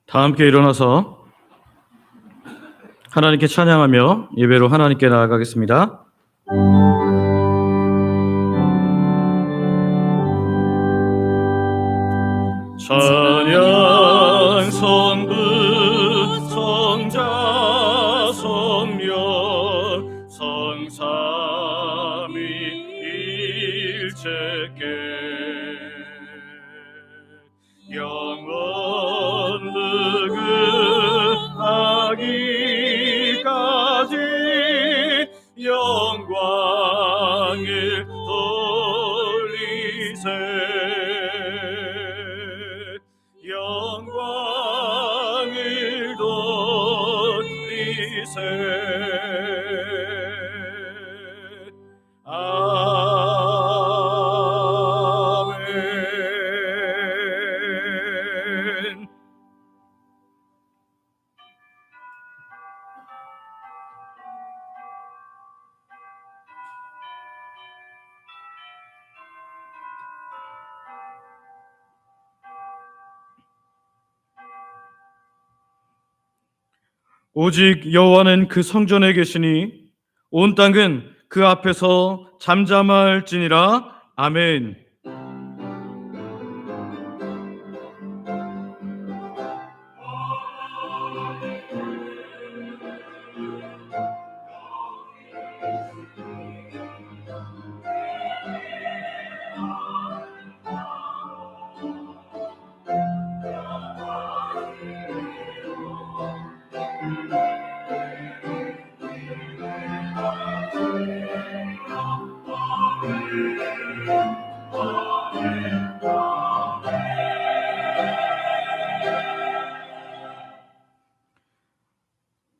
다 함께 일어나서 하나님께 찬양하며 예배로 하나님께 나아가겠습니다. 찬양 성부 성자 성령 성삼위 일체께 영원 늙음하기까지 영광을 돌리세 영광을 돌리세 아멘. 오직 여호와는 그 성전에 계시니 온 땅은 그 앞에서 잠잠할지니라. 아멘.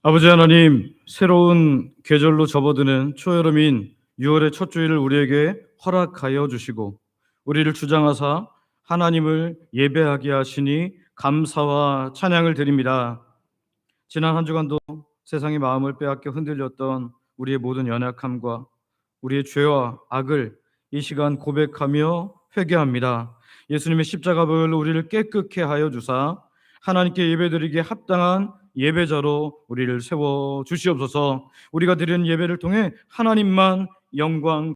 아버지 하나님, 새로운 계절로 접어드는 초여름인 6월의 첫 주일을 우리에게 허락하여 주시고 우리를 주장하사 하나님을 예배하게 하시니 감사와 찬양을 드립니다. 지난 한 주간도 세상의 마음을 빼앗겨 흔들렸던 우리의 모든 연약함과 우리의 죄와 악을 이 시간 고백하며 회개합니다. 예수님의 십자가별로 우리를 깨끗게 하여 주사 하나님께 예배드리기에 합당한 예배자로 우리를 세워 주시옵소서. 우리가 드리는 예배를 통해 하나님만 영광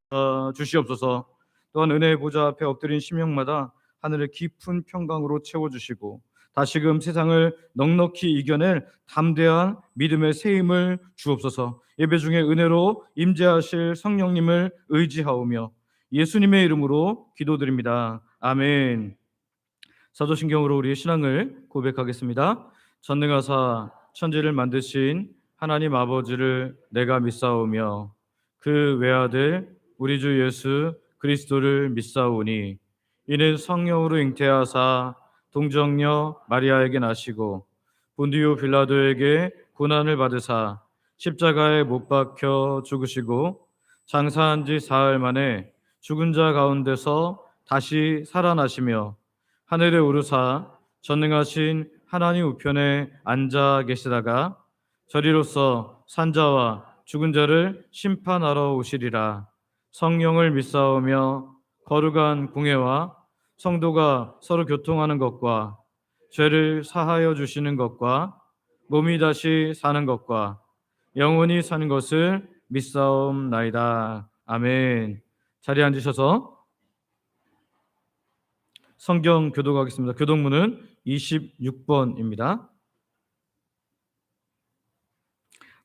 주시옵소서. 또한 은혜의 보좌 앞에 엎드린 심령마다 하늘의 깊은 평강으로 채워주시고 다시금 세상을 넉넉히 이겨낼 담대한 믿음의 새 힘을 주옵소서. 예배 중에 은혜로 임재하실 성령님을 의지하오며 예수님의 이름으로 기도드립니다. 아멘. 사도신경으로 우리의 신앙을 고백하겠습니다. 전능하사 천지를 만드신 하나님 아버지를 내가 믿사오며 그 외아들 우리 주 예수 그리스도를 믿사오니 이는 성령으로 잉태하사 동정녀 마리아에게 나시고 본디오 빌라도에게 고난을 받으사 십자가에 못 박혀 죽으시고 장사한 지 사흘 만에 죽은 자 가운데서 다시 살아나시며 하늘에 오르사 전능하신 하나님 우편에 앉아 계시다가 저리로서 산자와 죽은 자를 심판하러 오시리라. 성령을 믿사오며 거룩한 공회와 성도가 서로 교통하는 것과 죄를 사하여 주시는 것과 몸이 다시 사는 것과 영원히 사는 것을 믿사옵나이다. 아멘. 자리에 앉으셔서 성경 교독하겠습니다. 교독문은 26번입니다.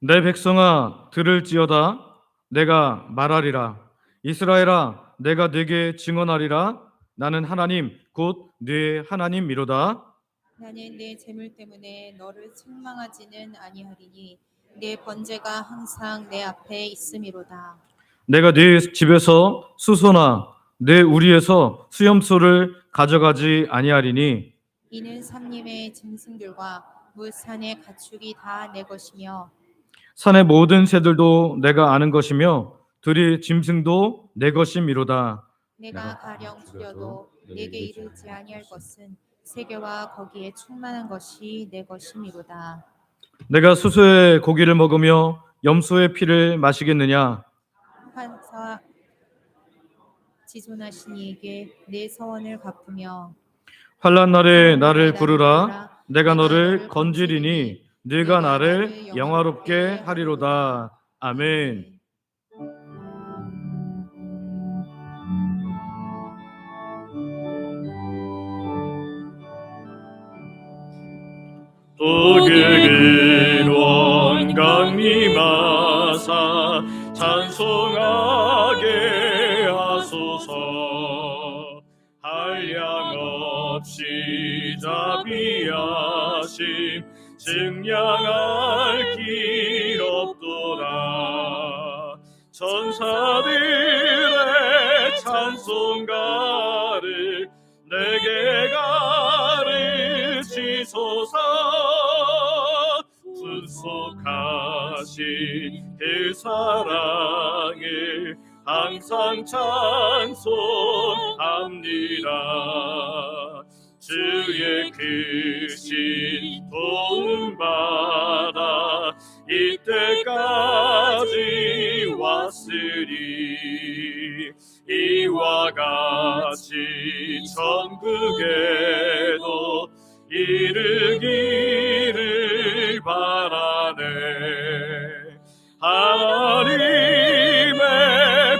내 백성아 들을지어다. 내가 말하리라. 이스라엘아 내가 네게 증언하리라. 나는 하나님 곧 네 하나님이로다. 나는 내 재물 때문에 너를 책망하지는 아니하리니 내 번제가 항상 내 앞에 있음이로다. 내가 네 집에서 수소나 내 우리에서 수염소를 가져가지 아니하리니 이는 삼림의 짐승들과 물산의 가축이 다 내 것이며 산의 모든 새들도 내가 아는 것이며 들의 짐승도 내 것임이로다. 내가 가령 줄여도 내게 이르지 아니할 것은 세계와 거기에 충만한 것이 내 것이미로다. 내가 수소의 고기를 먹으며 염소의 피를 마시겠느냐? 판사 지존하신 이에게 내 서원을 갚으며 환난 날에 나를 부르라. 내가 너를 건지리니 네가 나를 영화롭게 하리로다. 아멘. 독일 원강림하사 찬송하게 하소서. 한량없이 자비하심 증량할 길 없도다. 천사들의 찬송가를 내게 가르치소서. 분속하신 그 사랑을 항상 찬송합니다. 주의 크신 도움받아 이때까지 왔으리. 이와 같이 천국에도 이르기를 바라네. 하나님의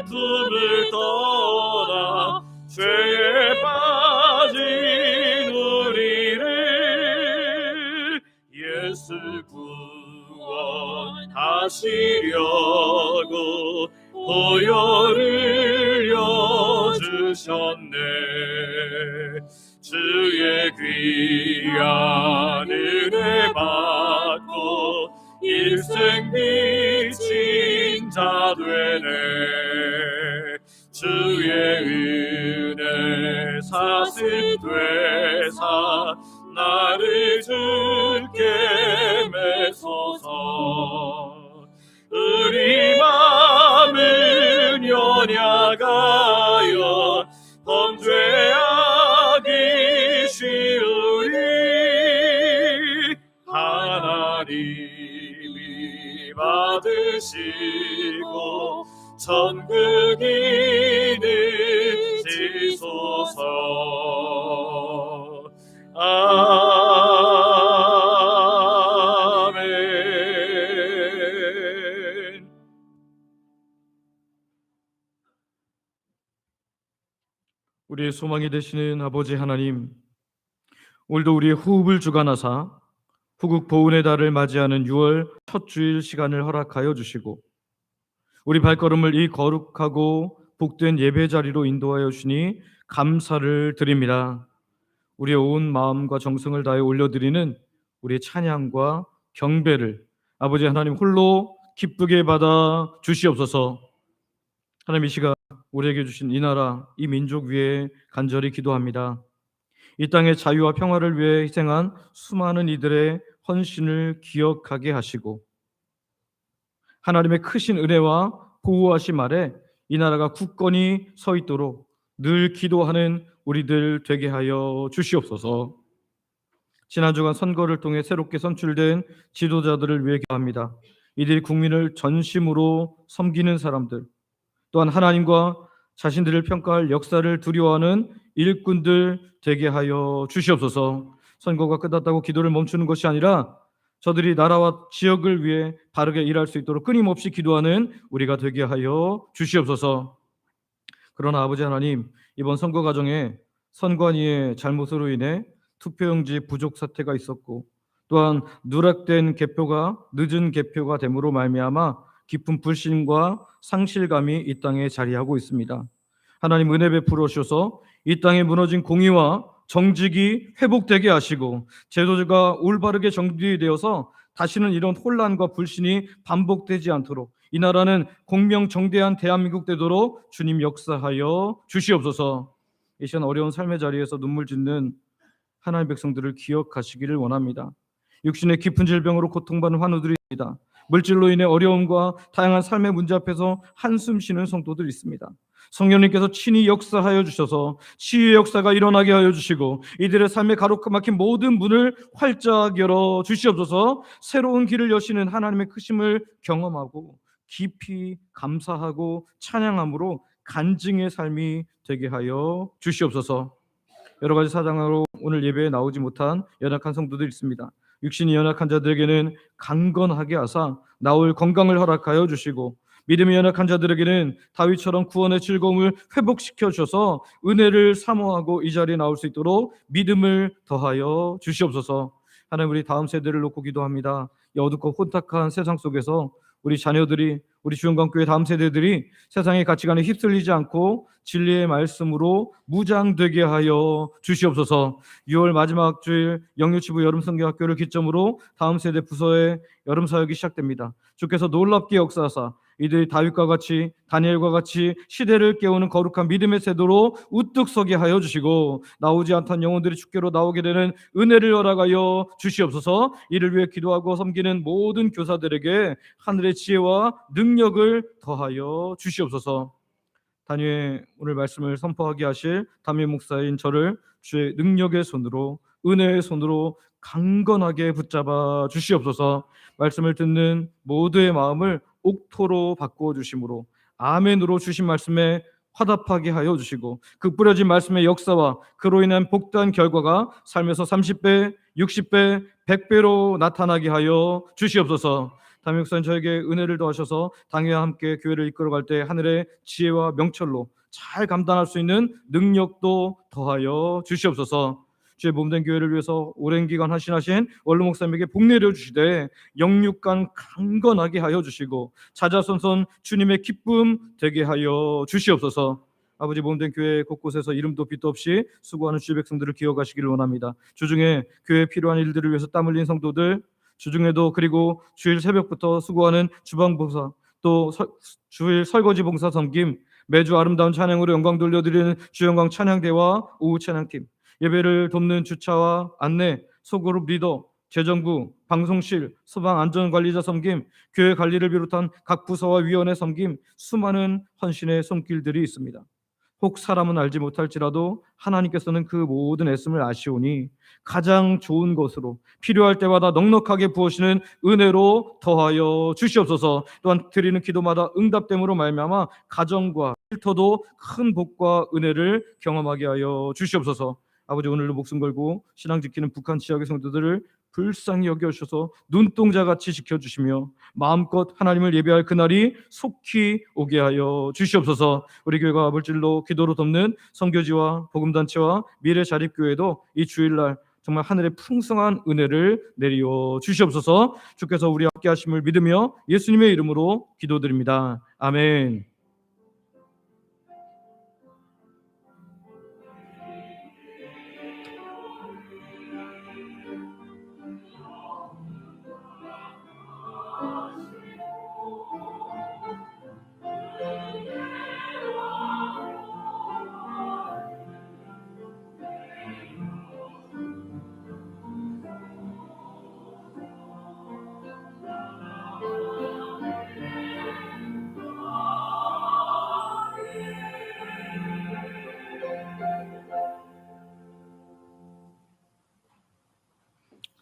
품을 떠나 죄에 빠진 우리를 예수 구원하시려고 보혈을 여주셨네. 주의 귀한 은혜 받고 일생 비친 자 되네. 주의 은혜 사슬되사 나를 주께 매소서. 우리 마음은 연약하여 범죄하기 쉬우니 하나님이 받으시고 천국이 되시소서. 아멘. 우리의 소망이 되시는 아버지 하나님, 오늘도 우리의 호흡을 주관하사 후국 보훈의 달을 맞이하는 6월 첫 주일 시간을 허락하여 주시고 우리 발걸음을 이 거룩하고 복된 예배 자리로 인도하여 주시니 감사를 드립니다. 우리의 온 마음과 정성을 다해 올려드리는 우리의 찬양과 경배를 아버지 하나님 홀로 기쁘게 받아 주시옵소서. 하나님, 이 시간 우리에게 주신 이 나라, 이 민족 위에 간절히 기도합니다. 이 땅의 자유와 평화를 위해 희생한 수많은 이들의 헌신을 기억하게 하시고 하나님의 크신 은혜와 보호하심 아래 이 나라가 굳건히 서 있도록 늘 기도하는 우리들 되게 하여 주시옵소서. 지난 주간 선거를 통해 새롭게 선출된 지도자들을 위해 기도합니다. 이들이 국민을 전심으로 섬기는 사람들, 또한 하나님과 자신들을 평가할 역사를 두려워하는 일꾼들 되게 하여 주시옵소서. 선거가 끝났다고 기도를 멈추는 것이 아니라 저들이 나라와 지역을 위해 바르게 일할 수 있도록 끊임없이 기도하는 우리가 되게 하여 주시옵소서. 그러나 아버지 하나님, 이번 선거 과정에 선관위의 잘못으로 인해 투표용지 부족 사태가 있었고 또한 누락된 개표가 늦은 개표가 됨으로 말미암아 깊은 불신과 상실감이 이 땅에 자리하고 있습니다. 하나님, 은혜 베풀어 주셔서 이 땅에 무너진 공의와 정직이 회복되게 하시고 제도가 올바르게 정비되어서 다시는 이런 혼란과 불신이 반복되지 않도록 이 나라는 공명정대한 대한민국 되도록 주님 역사하여 주시옵소서. 이 시간 어려운 삶의 자리에서 눈물 짓는 하나님의 백성들을 기억하시기를 원합니다. 육신의 깊은 질병으로 고통받는 환우들이 있습니다. 물질로 인해 어려움과 다양한 삶의 문제 앞에서 한숨 쉬는 성도들이 있습니다. 성령님께서 친히 역사하여 주셔서 치유의 역사가 일어나게 하여 주시고 이들의 삶에 가로막힌 모든 문을 활짝 열어 주시옵소서. 새로운 길을 여시는 하나님의 크심을 경험하고 깊이 감사하고 찬양함으로 간증의 삶이 되게 하여 주시옵소서. 여러 가지 사정으로 오늘 예배에 나오지 못한 연약한 성도들이 있습니다. 육신이 연약한 자들에게는 강건하게 하사 나올 건강을 허락하여 주시고, 믿음이 연약한 자들에게는 다윗처럼 구원의 즐거움을 회복시켜 주셔서 은혜를 사모하고 이 자리에 나올 수 있도록 믿음을 더하여 주시옵소서. 하나님, 우리 다음 세대를 놓고 기도합니다. 이 어둡고 혼탁한 세상 속에서 우리 자녀들이, 우리 주영광교회 다음 세대들이 세상의 가치관에 휩쓸리지 않고 진리의 말씀으로 무장되게 하여 주시옵소서. 6월 마지막 주일 영유치부 여름성경학교를 기점으로 다음 세대 부서의 여름사역이 시작됩니다. 주께서 놀랍게 역사하사 이들이 다윗과 같이, 다니엘과 같이 시대를 깨우는 거룩한 믿음의 세도로 우뚝 서게 하여 주시고, 나오지 않던 영혼들이 주께로 나오게 되는 은혜를 허락하여 주시옵소서. 이를 위해 기도하고 섬기는 모든 교사들에게 하늘의 지혜와 능력을 더하여 주시옵소서. 단위의 오늘 말씀을 선포하게 하실 담임 목사인 저를 주의 능력의 손으로, 은혜의 손으로 강건하게 붙잡아 주시옵소서. 말씀을 듣는 모두의 마음을 옥토로 바꾸어 주심으로 아멘으로 주신 말씀에 화답하게 하여 주시고, 그 뿌려진 말씀의 역사와 그로 인한 복된 결과가 삶에서 30배, 60배, 100배로 나타나게 하여 주시옵소서. 담임 목사님, 저에게 은혜를 더하셔서 당회와 함께 교회를 이끌어갈 때 하늘의 지혜와 명철로 잘 감당할 수 있는 능력도 더하여 주시옵소서. 주의 몸된 교회를 위해서 오랜 기간 헌신하신 원로 목사님에게 복 내려 주시되 영육간 강건하게 하여 주시고 자자손손 주님의 기쁨 되게 하여 주시옵소서. 아버지, 몸된 교회 곳곳에서 이름도 빛도 없이 수고하는 주의 백성들을 기억하시기를 원합니다. 주중에 교회에 필요한 일들을 위해서 땀 흘린 성도들, 주중에도, 그리고 주일 새벽부터 수고하는 주방봉사, 또 주일 설거지 봉사 섬김, 매주 아름다운 찬양으로 영광 돌려드리는 주영광 찬양대와 오후 찬양팀, 예배를 돕는 주차와 안내, 소그룹 리더, 재정부, 방송실, 소방 안전관리자 섬김, 교회 관리를 비롯한 각 부서와 위원회 섬김, 수많은 헌신의 손길들이 있습니다. 혹 사람은 알지 못할지라도 하나님께서는 그 모든 애씀을 아시오니 가장 좋은 것으로 필요할 때마다 넉넉하게 부으시는 은혜로 더하여 주시옵소서. 또한 드리는 기도마다 응답됨으로 말미암아 가정과 일터도 큰 복과 은혜를 경험하게 하여 주시옵소서. 아버지, 오늘도 목숨 걸고 신앙 지키는 북한 지역의 성도들을 불쌍히 여겨주셔서 눈동자같이 지켜주시며 마음껏 하나님을 예배할 그날이 속히 오게 하여 주시옵소서. 우리 교회가 물질로 기도로 돕는 선교지와 복음단체와 미래자립교회도 이 주일날 정말 하늘의 풍성한 은혜를 내리어 주시옵소서. 주께서 우리 함께 하심을 믿으며 예수님의 이름으로 기도드립니다. 아멘.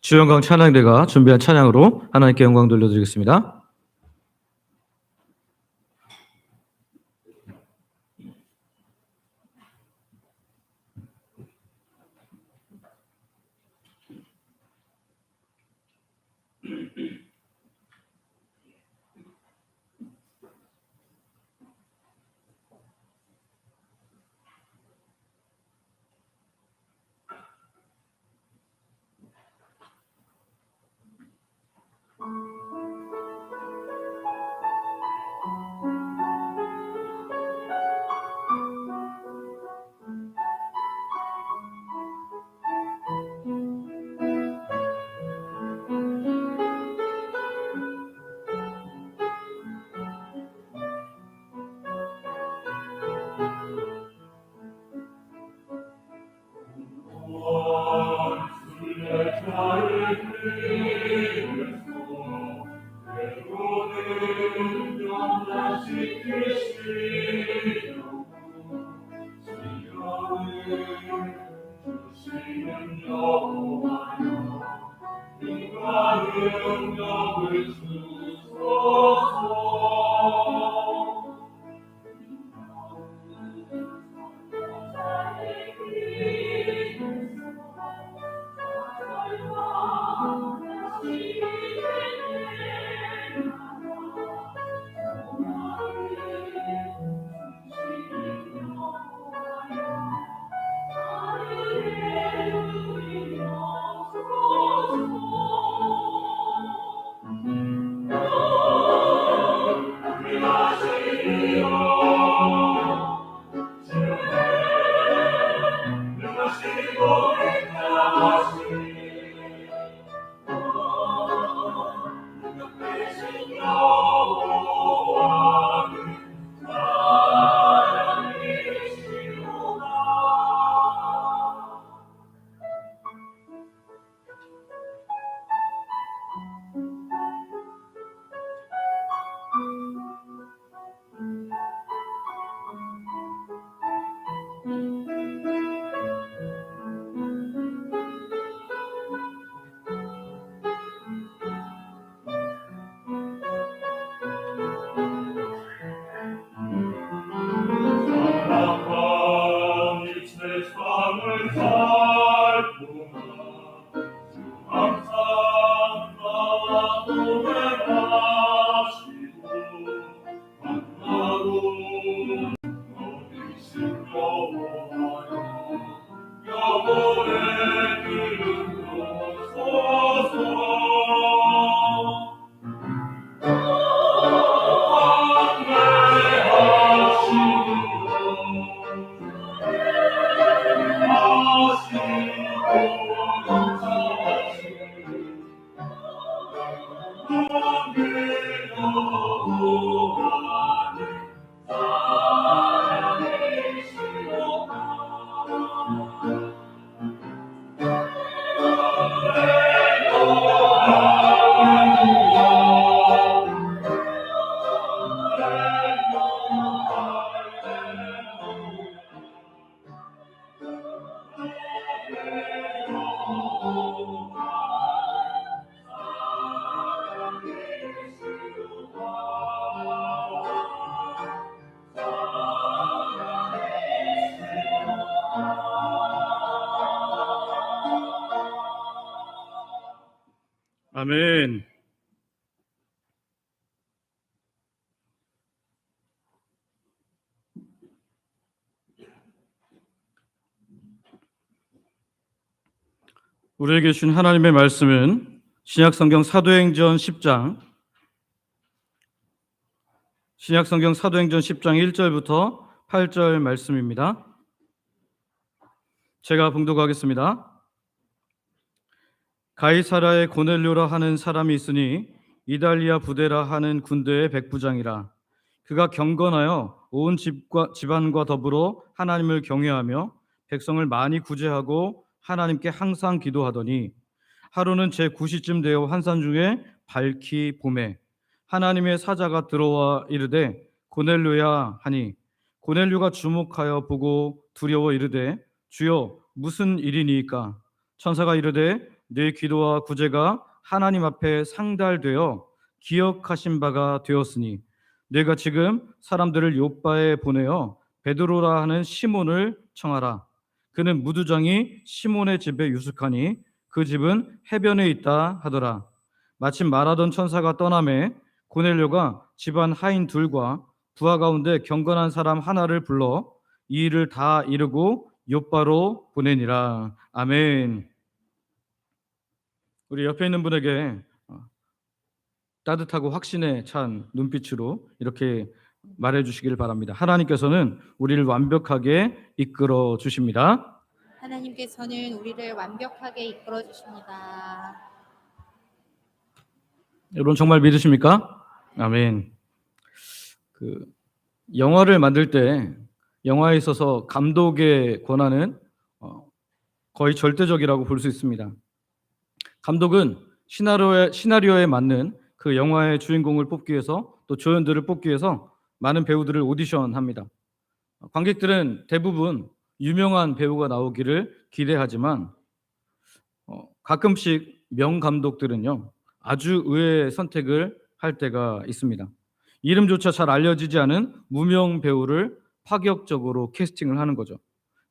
주영광 찬양대가 준비한 찬양으로 하나님께 영광 돌려드리겠습니다. 아멘. 우리에게 주신 하나님의 말씀은 신약성경 사도행전 10장 1절부터 8절 말씀입니다. 제가 봉독하겠습니다. 가이사라에 고넬료라 하는 사람이 있으니 이달리아 부대라 하는 군대의 백부장이라. 그가 경건하여 온 집안과 더불어 하나님을 경외하며 백성을 많이 구제하고 하나님께 항상 기도하더니 하루는 제9시쯤 되어 환산 중에 밝히 봄에 하나님의 사자가 들어와 이르되 고넬료야 하니 고넬료가 주목하여 보고 두려워 이르되 주여 무슨 일이니이까. 천사가 이르되 네 기도와 구제가 하나님 앞에 상달되어 기억하신 바가 되었으니 내가 지금 사람들을 요빠에 보내어 베드로라 하는 시몬을 청하라. 그는 무두장이 시몬의 집에 유숙하니 그 집은 해변에 있다 하더라. 마침 말하던 천사가 떠나매 고넬료가 집안 하인 둘과 부하 가운데 경건한 사람 하나를 불러 이 일을 다 이루고 요빠로 보내니라. 아멘. 우리 옆에 있는 분에게 따뜻하고 확신에 찬 눈빛으로 이렇게 말해 주시기를 바랍니다. 하나님께서는 우리를 완벽하게 이끌어 주십니다. 하나님께서는 우리를 완벽하게 이끌어 주십니다. 여러분 정말 믿으십니까? 아멘. 영화를 만들 때 영화에 있어서 감독의 권한은 거의 절대적이라고 볼 수 있습니다. 감독은 시나리오에 맞는 그 영화의 주인공을 뽑기 위해서 또 조연들을 뽑기 위해서 많은 배우들을 오디션합니다. 관객들은 대부분 유명한 배우가 나오기를 기대하지만 가끔씩 명감독들은요 아주 의외의 선택을 할 때가 있습니다. 이름조차 잘 알려지지 않은 무명 배우를 파격적으로 캐스팅을 하는 거죠.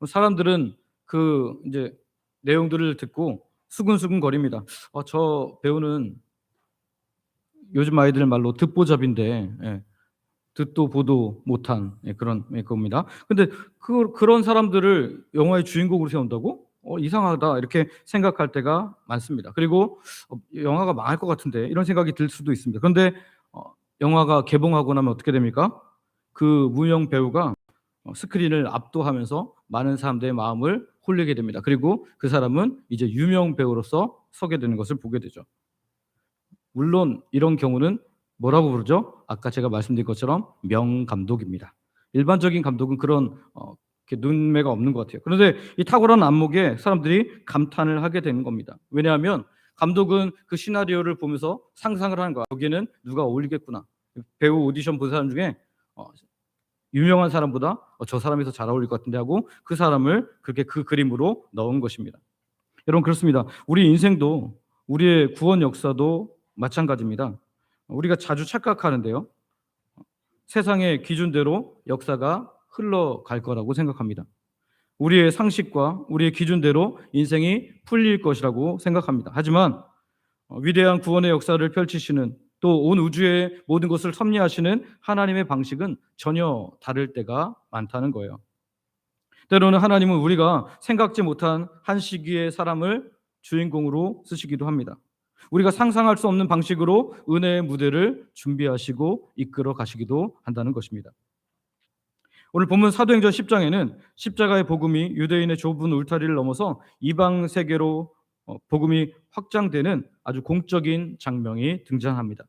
사람들은 그 이제 내용들을 듣고 수근수근 거립니다. 저 배우는 요즘 아이들 말로 듣보잡인데 듣도 보도 못한 그런 겁니다. 근데 그런 사람들을 영화의 주인공으로 세운다고? 이상하다 이렇게 생각할 때가 많습니다. 그리고 영화가 망할 것 같은데 이런 생각이 들 수도 있습니다. 그런데 영화가 개봉하고 나면 어떻게 됩니까? 그 무명 배우가 스크린을 압도하면서 많은 사람들의 마음을 홀리게 됩니다. 그리고 그 사람은 이제 유명 배우로서 서게 되는 것을 보게 되죠. 물론 이런 경우는 뭐라고 부르죠? 아까 제가 말씀드린 것처럼 명감독입니다. 일반적인 감독은 그런 눈매가 없는 것 같아요. 그런데 이 탁월한 안목에 사람들이 감탄을 하게 되는 겁니다. 왜냐하면 감독은 그 시나리오를 보면서 상상을 하는 거야. 여기에는 누가 어울리겠구나. 배우 오디션 본 사람 중에 유명한 사람보다 저 사람이 더 잘 어울릴 것 같은데 하고 그 사람을 그렇게 그 그림으로 넣은 것입니다. 여러분 그렇습니다. 우리 인생도 우리의 구원 역사도 마찬가지입니다. 우리가 자주 착각하는데요. 세상의 기준대로 역사가 흘러갈 거라고 생각합니다. 우리의 상식과 우리의 기준대로 인생이 풀릴 것이라고 생각합니다. 하지만 위대한 구원의 역사를 펼치시는 또 온 우주의 모든 것을 섭리하시는 하나님의 방식은 전혀 다를 때가 많다는 거예요. 때로는 하나님은 우리가 생각지 못한 한 시기의 사람을 주인공으로 쓰시기도 합니다. 우리가 상상할 수 없는 방식으로 은혜의 무대를 준비하시고 이끌어 가시기도 한다는 것입니다. 오늘 본문 사도행전 10장에는 십자가의 복음이 유대인의 좁은 울타리를 넘어서 이방 세계로 복음이 확장되는 아주 공적인 장면이 등장합니다.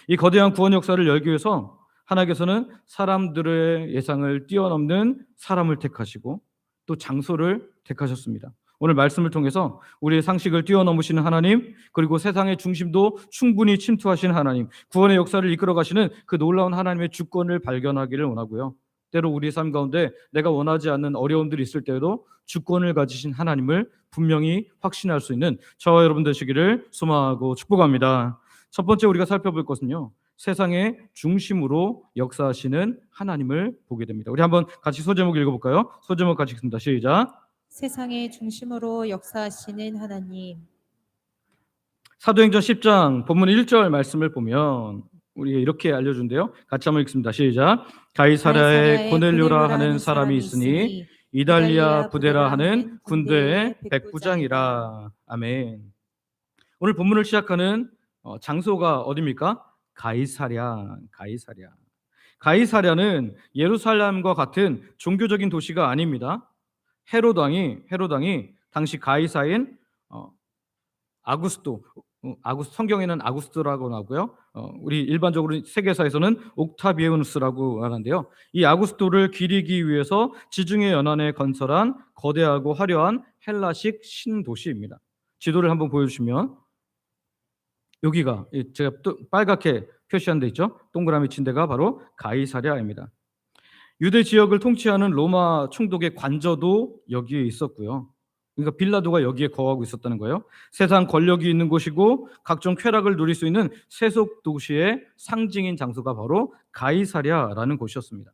이 거대한 구원 역사를 열기 위해서 하나님께서는 사람들의 예상을 뛰어넘는 사람을 택하시고 또 장소를 택하셨습니다. 오늘 말씀을 통해서 우리의 상식을 뛰어넘으시는 하나님, 그리고 세상의 중심도 충분히 침투하시는 하나님, 구원의 역사를 이끌어 가시는 그 놀라운 하나님의 주권을 발견하기를 원하고요. 때로 우리의 삶 가운데 내가 원하지 않는 어려움들이 있을 때에도 주권을 가지신 하나님을 분명히 확신할 수 있는 저와 여러분 되시기를 소망하고 축복합니다. 첫 번째 우리가 살펴볼 것은요, 세상의 중심으로 역사하시는 하나님을 보게 됩니다. 우리 한번 같이 소제목 읽어볼까요? 소제목 같이 읽습니다. 시작. 세상의 중심으로 역사하시는 하나님. 사도행전 10장 본문 1절 말씀을 보면 우리가 이렇게 알려준대요. 같이 한번 읽습니다. 시작. 가이사랴에 고넬료라 하는 사람이 있으니 이달리아 부데라 하는 군대의 백부장이라. 아멘. 오늘 본문을 시작하는 장소가 어디입니까? 가이사랴. 가이사랴는 예루살렘과 같은 종교적인 도시가 아닙니다. 헤롯 왕이 당시 가이사인 아구스도, 성경에는 아구스토라고 나오고요. 우리 일반적으로 세계사에서는 옥타비아누스라고 하는데요. 이 아구스토를 기리기 위해서 지중해 연안에 건설한 거대하고 화려한 헬라식 신도시입니다. 지도를 한번 보여주시면 여기가 제가 또 빨갛게 표시한 데 있죠. 동그라미 친 데가 바로 가이사랴입니다. 유대 지역을 통치하는 로마 총독의 관저도 여기에 있었고요. 그러니까 빌라도가 여기에 거하고 있었다는 거예요. 세상 권력이 있는 곳이고 각종 쾌락을 누릴 수 있는 세속 도시의 상징인 장소가 바로 가이사랴라는 곳이었습니다.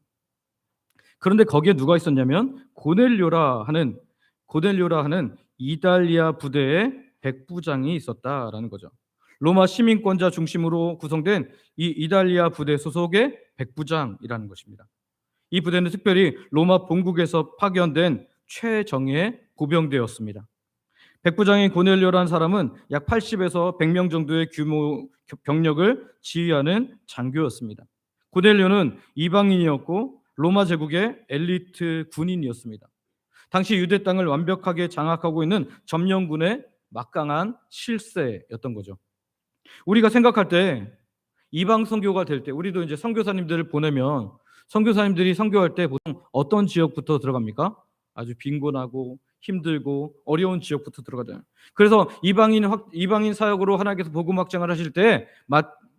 그런데 거기에 누가 있었냐면 고넬료라 하는 이달리아 부대의 백부장이 있었다라는 거죠. 로마 시민권자 중심으로 구성된 이 이달리아 부대 소속의 백부장이라는 것입니다. 이 부대는 특별히 로마 본국에서 파견된 최정예 보병대였습니다. 백부장인 고넬료라는 사람은 약 80에서 100명 정도의 규모 병력을 지휘하는 장교였습니다. 고넬료는 이방인이었고 로마 제국의 엘리트 군인이었습니다. 당시 유대 땅을 완벽하게 장악하고 있는 점령군의 막강한 실세였던 거죠. 우리가 생각할 때 이방 선교가 될 때 우리도 이제 선교사님들을 보내면 선교사님들이 선교할 때 보통 어떤 지역부터 들어갑니까? 아주 빈곤하고 힘들고 어려운 지역부터 들어가잖아요. 그래서 이방인 사역으로 하나님께서 복음 확장을 하실 때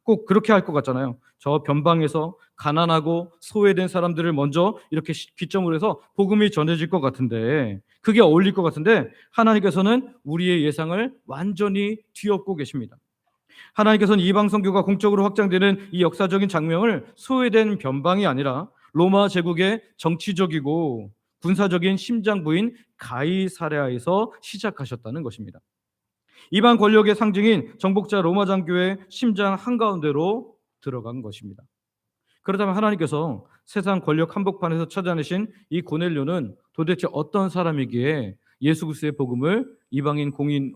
꼭 그렇게 할 것 같잖아요. 저 변방에서 가난하고 소외된 사람들을 먼저 이렇게 기점으로 해서 복음이 전해질 것 같은데, 그게 어울릴 것 같은데 하나님께서는 우리의 예상을 완전히 뒤엎고 계십니다. 하나님께서는 이방 선교가 공적으로 확장되는 이 역사적인 장면을 소외된 변방이 아니라 로마 제국의 정치적이고 군사적인 심장부인 가이사랴에서 시작하셨다는 것입니다. 이방 권력의 상징인 정복자 로마 장교의 심장 한가운데로 들어간 것입니다. 그렇다면 하나님께서 세상 권력 한복판에서 찾아내신 이 고넬료는 도대체 어떤 사람이기에 예수 그리스도의 복음을 이방인 공인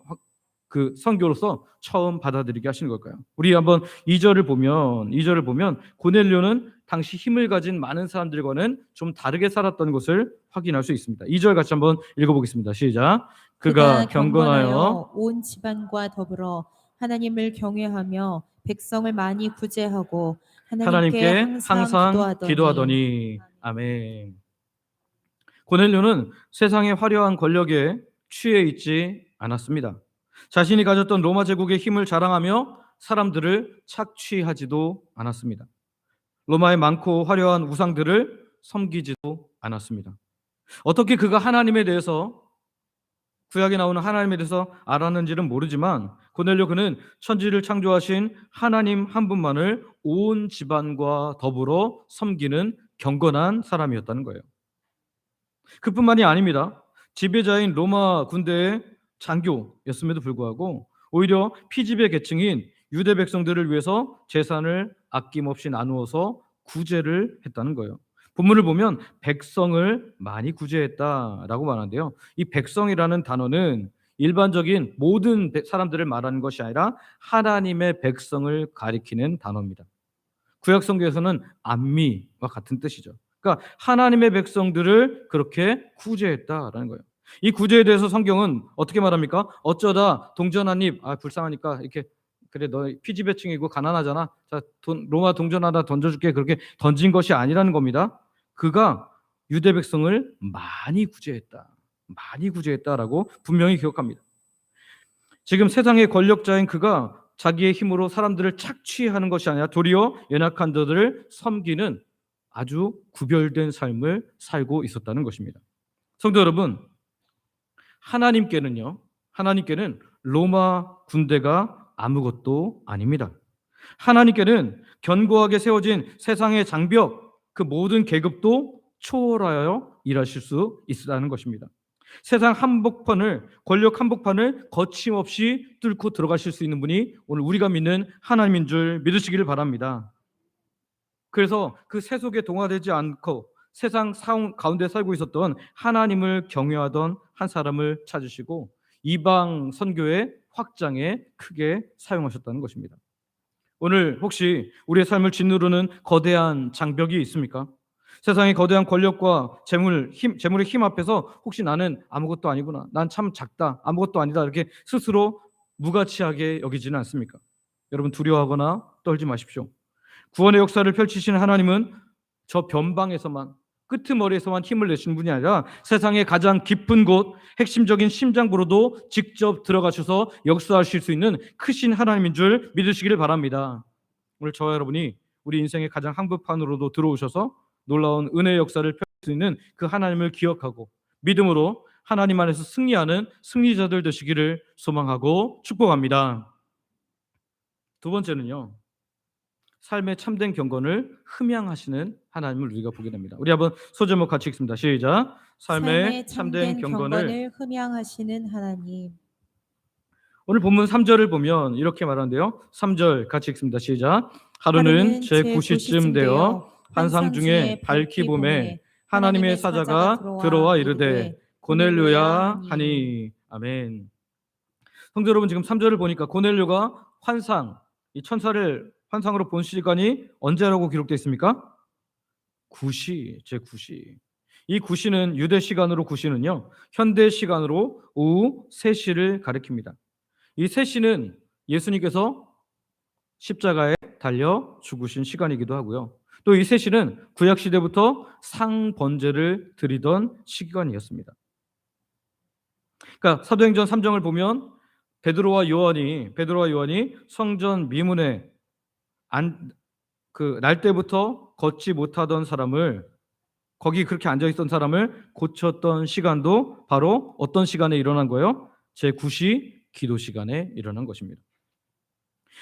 선교로서 처음 받아들이게 하시는 걸까요? 우리 한번 2절을 보면 고넬료는 당시 힘을 가진 많은 사람들과는 좀 다르게 살았던 것을 확인할 수 있습니다. 2절 같이 한번 읽어보겠습니다. 시작. 그가 경건하여 온 집안과 더불어 하나님을 경외하며 백성을 많이 구제하고 하나님께 항상 기도하더니. 아멘. 고넬료는 세상의 화려한 권력에 취해 있지 않았습니다. 자신이 가졌던 로마 제국의 힘을 자랑하며 사람들을 착취하지도 않았습니다. 로마의 많고 화려한 우상들을 섬기지도 않았습니다. 어떻게 그가 하나님에 대해서, 구약에 나오는 하나님에 대해서 알았는지는 모르지만 고넬료 그는 천지를 창조하신 하나님 한 분만을 온 집안과 더불어 섬기는 경건한 사람이었다는 거예요. 그뿐만이 아닙니다. 지배자인 로마 군대의 장교였음에도 불구하고 오히려 피지배 계층인 유대 백성들을 위해서 재산을 아낌없이 나누어서 구제를 했다는 거예요. 본문을 보면 백성을 많이 구제했다라고 말하는데요. 이 백성이라는 단어는 일반적인 모든 사람들을 말하는 것이 아니라 하나님의 백성을 가리키는 단어입니다. 구약 성경에서는 암미와 같은 뜻이죠. 그러니까 하나님의 백성들을 그렇게 구제했다라는 거예요. 이 구제에 대해서 성경은 어떻게 말합니까? 어쩌다 동전 한 입, 불쌍하니까 이렇게, 그래 너 피지배층이고 가난하잖아, 자 로마 동전 하나 던져줄게, 그렇게 던진 것이 아니라는 겁니다. 그가 유대 백성을 많이 구제했다라고 분명히 기억합니다. 지금 세상의 권력자인 그가 자기의 힘으로 사람들을 착취하는 것이 아니라 도리어 연약한 자들을 섬기는 아주 구별된 삶을 살고 있었다는 것입니다. 성도 여러분, 하나님께는 로마 군대가 아무것도 아닙니다. 하나님께는 견고하게 세워진 세상의 장벽, 그 모든 계급도 초월하여 일하실 수 있다는 것입니다. 세상 한복판을, 권력 한복판을 거침없이 뚫고 들어가실 수 있는 분이 오늘 우리가 믿는 하나님인 줄 믿으시기를 바랍니다. 그래서 그 세속에 동화되지 않고 세상 상황 가운데 살고 있었던 하나님을 경외하던 한 사람을 찾으시고 이방 선교의 확장에 크게 사용하셨다는 것입니다. 오늘 혹시 우리의 삶을 짓누르는 거대한 장벽이 있습니까? 세상의 거대한 권력과 재물의 힘 앞에서 혹시 나는 아무것도 아니구나, 난 참 작다, 아무것도 아니다, 이렇게 스스로 무가치하게 여기지는 않습니까? 여러분, 두려워하거나 떨지 마십시오. 구원의 역사를 펼치시는 하나님은 저 변방에서만, 끄트머리에서만 힘을 내시는 분이 아니라 세상의 가장 깊은 곳, 핵심적인 심장부로도 직접 들어가셔서 역사하실 수 있는 크신 하나님인 줄 믿으시기를 바랍니다. 오늘 저와 여러분이 우리 인생의 가장 한복판으로도 들어오셔서 놀라운 은혜의 역사를 펼칠 수 있는 그 하나님을 기억하고 믿음으로 하나님 안에서 승리하는 승리자들 되시기를 소망하고 축복합니다. 두 번째는요, 삶의 참된 경건을 흠양하시는 하나님을 우리가 보게 됩니다. 우리 한번 소제목 같이 읽습니다. 시작. 삶의 참된 경건을. 흠양하시는 하나님. 오늘 본문 3절을 보면 이렇게 말하는데요. 3절 같이 읽습니다. 시작. 하루는 제 9시쯤 되어 환상 중에 밝히 봄에 하나님의 사자가 들어와 이르되 고넬료야 하니. 아멘. 성도 여러분, 지금 3절을 보니까 고넬료가 환상, 이 천사를 환상으로 본 시간이 언제라고 기록되어 있습니까? 9시, 제 9시. 이 9시는 유대 시간으로 9시는요, 현대 시간으로 오후 3시를 가리킵니다. 이 3시는 예수님께서 십자가에 달려 죽으신 시간이기도 하고요. 또 이 3시는 구약 시대부터 상번제를 드리던 시간이었습니다. 그러니까 사도행전 3장을 보면 베드로와 요한이 성전 미문에 날 때부터 걷지 못하던 사람을, 거기 그렇게 앉아 있던 사람을 고쳤던 시간도 바로 어떤 시간에 일어난 거예요? 제 9시 기도 시간에 일어난 것입니다.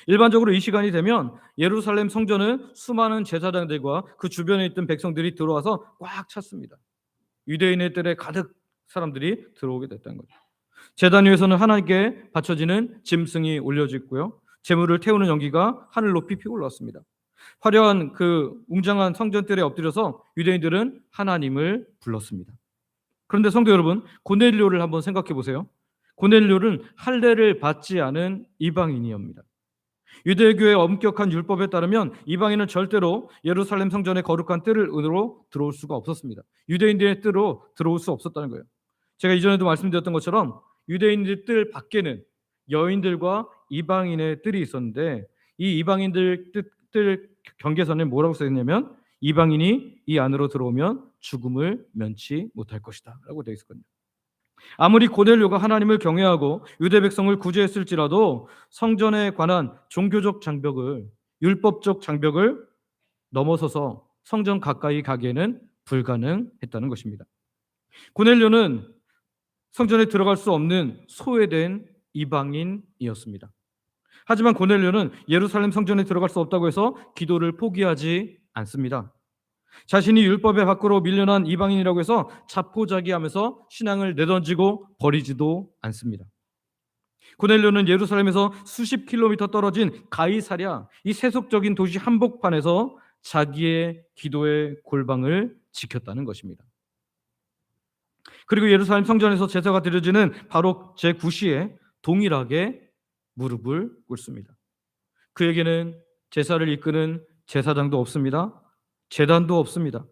일반적으로 이 시간이 되면 예루살렘 성전은 수많은 제사장들과 그 주변에 있던 백성들이 들어와서 꽉 찼습니다. 유대인의 뜰에 가득 사람들이 들어오게 됐다는 거죠. 제단 위에서는 하나님께 바쳐지는 짐승이 올려져 있고요, 제물을 태우는 연기가 하늘 높이 피고 올랐습니다. 화려한 그 웅장한 성전뜰에 엎드려서 유대인들은 하나님을 불렀습니다. 그런데 성도 여러분, 고넬료를 한번 생각해 보세요. 고넬료는 할례를 받지 않은 이방인이옵니다. 유대교의 엄격한 율법에 따르면 이방인은 절대로 예루살렘 성전의 거룩한 뜰으로 들어올 수가 없었습니다. 유대인들의 뜰로 들어올 수 없었다는 거예요. 제가 이전에도 말씀드렸던 것처럼 유대인들 뜰 밖에는 여인들과 이방인의 뜰이 있었는데, 이 이방인들 뜰 경계선에 뭐라고 써있냐면 이방인이 이 안으로 들어오면 죽음을 면치 못할 것이다 라고 되어 있었거든요. 아무리 고넬료가 하나님을 경외하고 유대 백성을 구제했을지라도 성전에 관한 종교적 장벽을, 율법적 장벽을 넘어서서 성전 가까이 가기에는 불가능했다는 것입니다. 고넬료는 성전에 들어갈 수 없는 소외된 이방인이었습니다. 하지만 고넬료는 예루살렘 성전에 들어갈 수 없다고 해서 기도를 포기하지 않습니다. 자신이 율법의 밖으로 밀려난 이방인이라고 해서 자포자기하면서 신앙을 내던지고 버리지도 않습니다. 고넬료는 예루살렘에서 수십 킬로미터 떨어진 가이사랴, 이 세속적인 도시 한복판에서 자기의 기도의 골방을 지켰다는 것입니다. 그리고 예루살렘 성전에서 제사가 드려지는 바로 제9시에 동일하게 무릎을 꿇습니다. 그에게는 제사를 이끄는 제사장도 없습니다. 제단도 없습니다.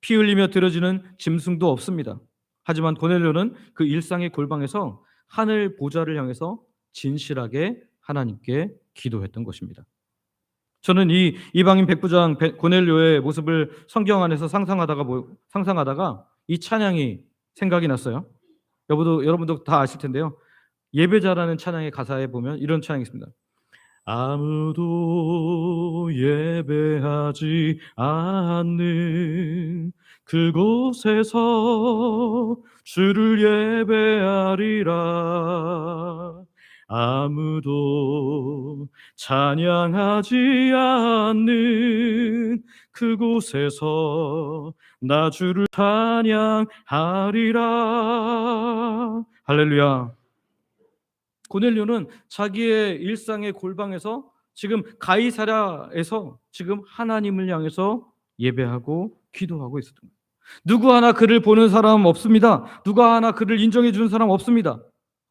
피 흘리며 드려지는 짐승도 없습니다. 하지만 고넬료는 그 일상의 골방에서 하늘 보좌를 향해서 진실하게 하나님께 기도했던 것입니다. 저는 이 이방인 백부장 고넬료의 모습을 성경 안에서 상상하다가 이 찬양이 생각이 났어요. 여러분도 다 아실 텐데요. 예배자라는 찬양의 가사에 보면 이런 찬양이 있습니다. 아무도 예배하지 않는 그곳에서 주를 예배하리라. 아무도 찬양하지 않는 그곳에서 나 주를 찬양하리라. 할렐루야. 고넬료는 자기의 일상의 골방에서 지금 가이사랴에서 지금 하나님을 향해서 예배하고 기도하고 있었던 거예요. 누구 하나 그를 보는 사람 없습니다. 누가 하나 그를 인정해 주는 사람 없습니다.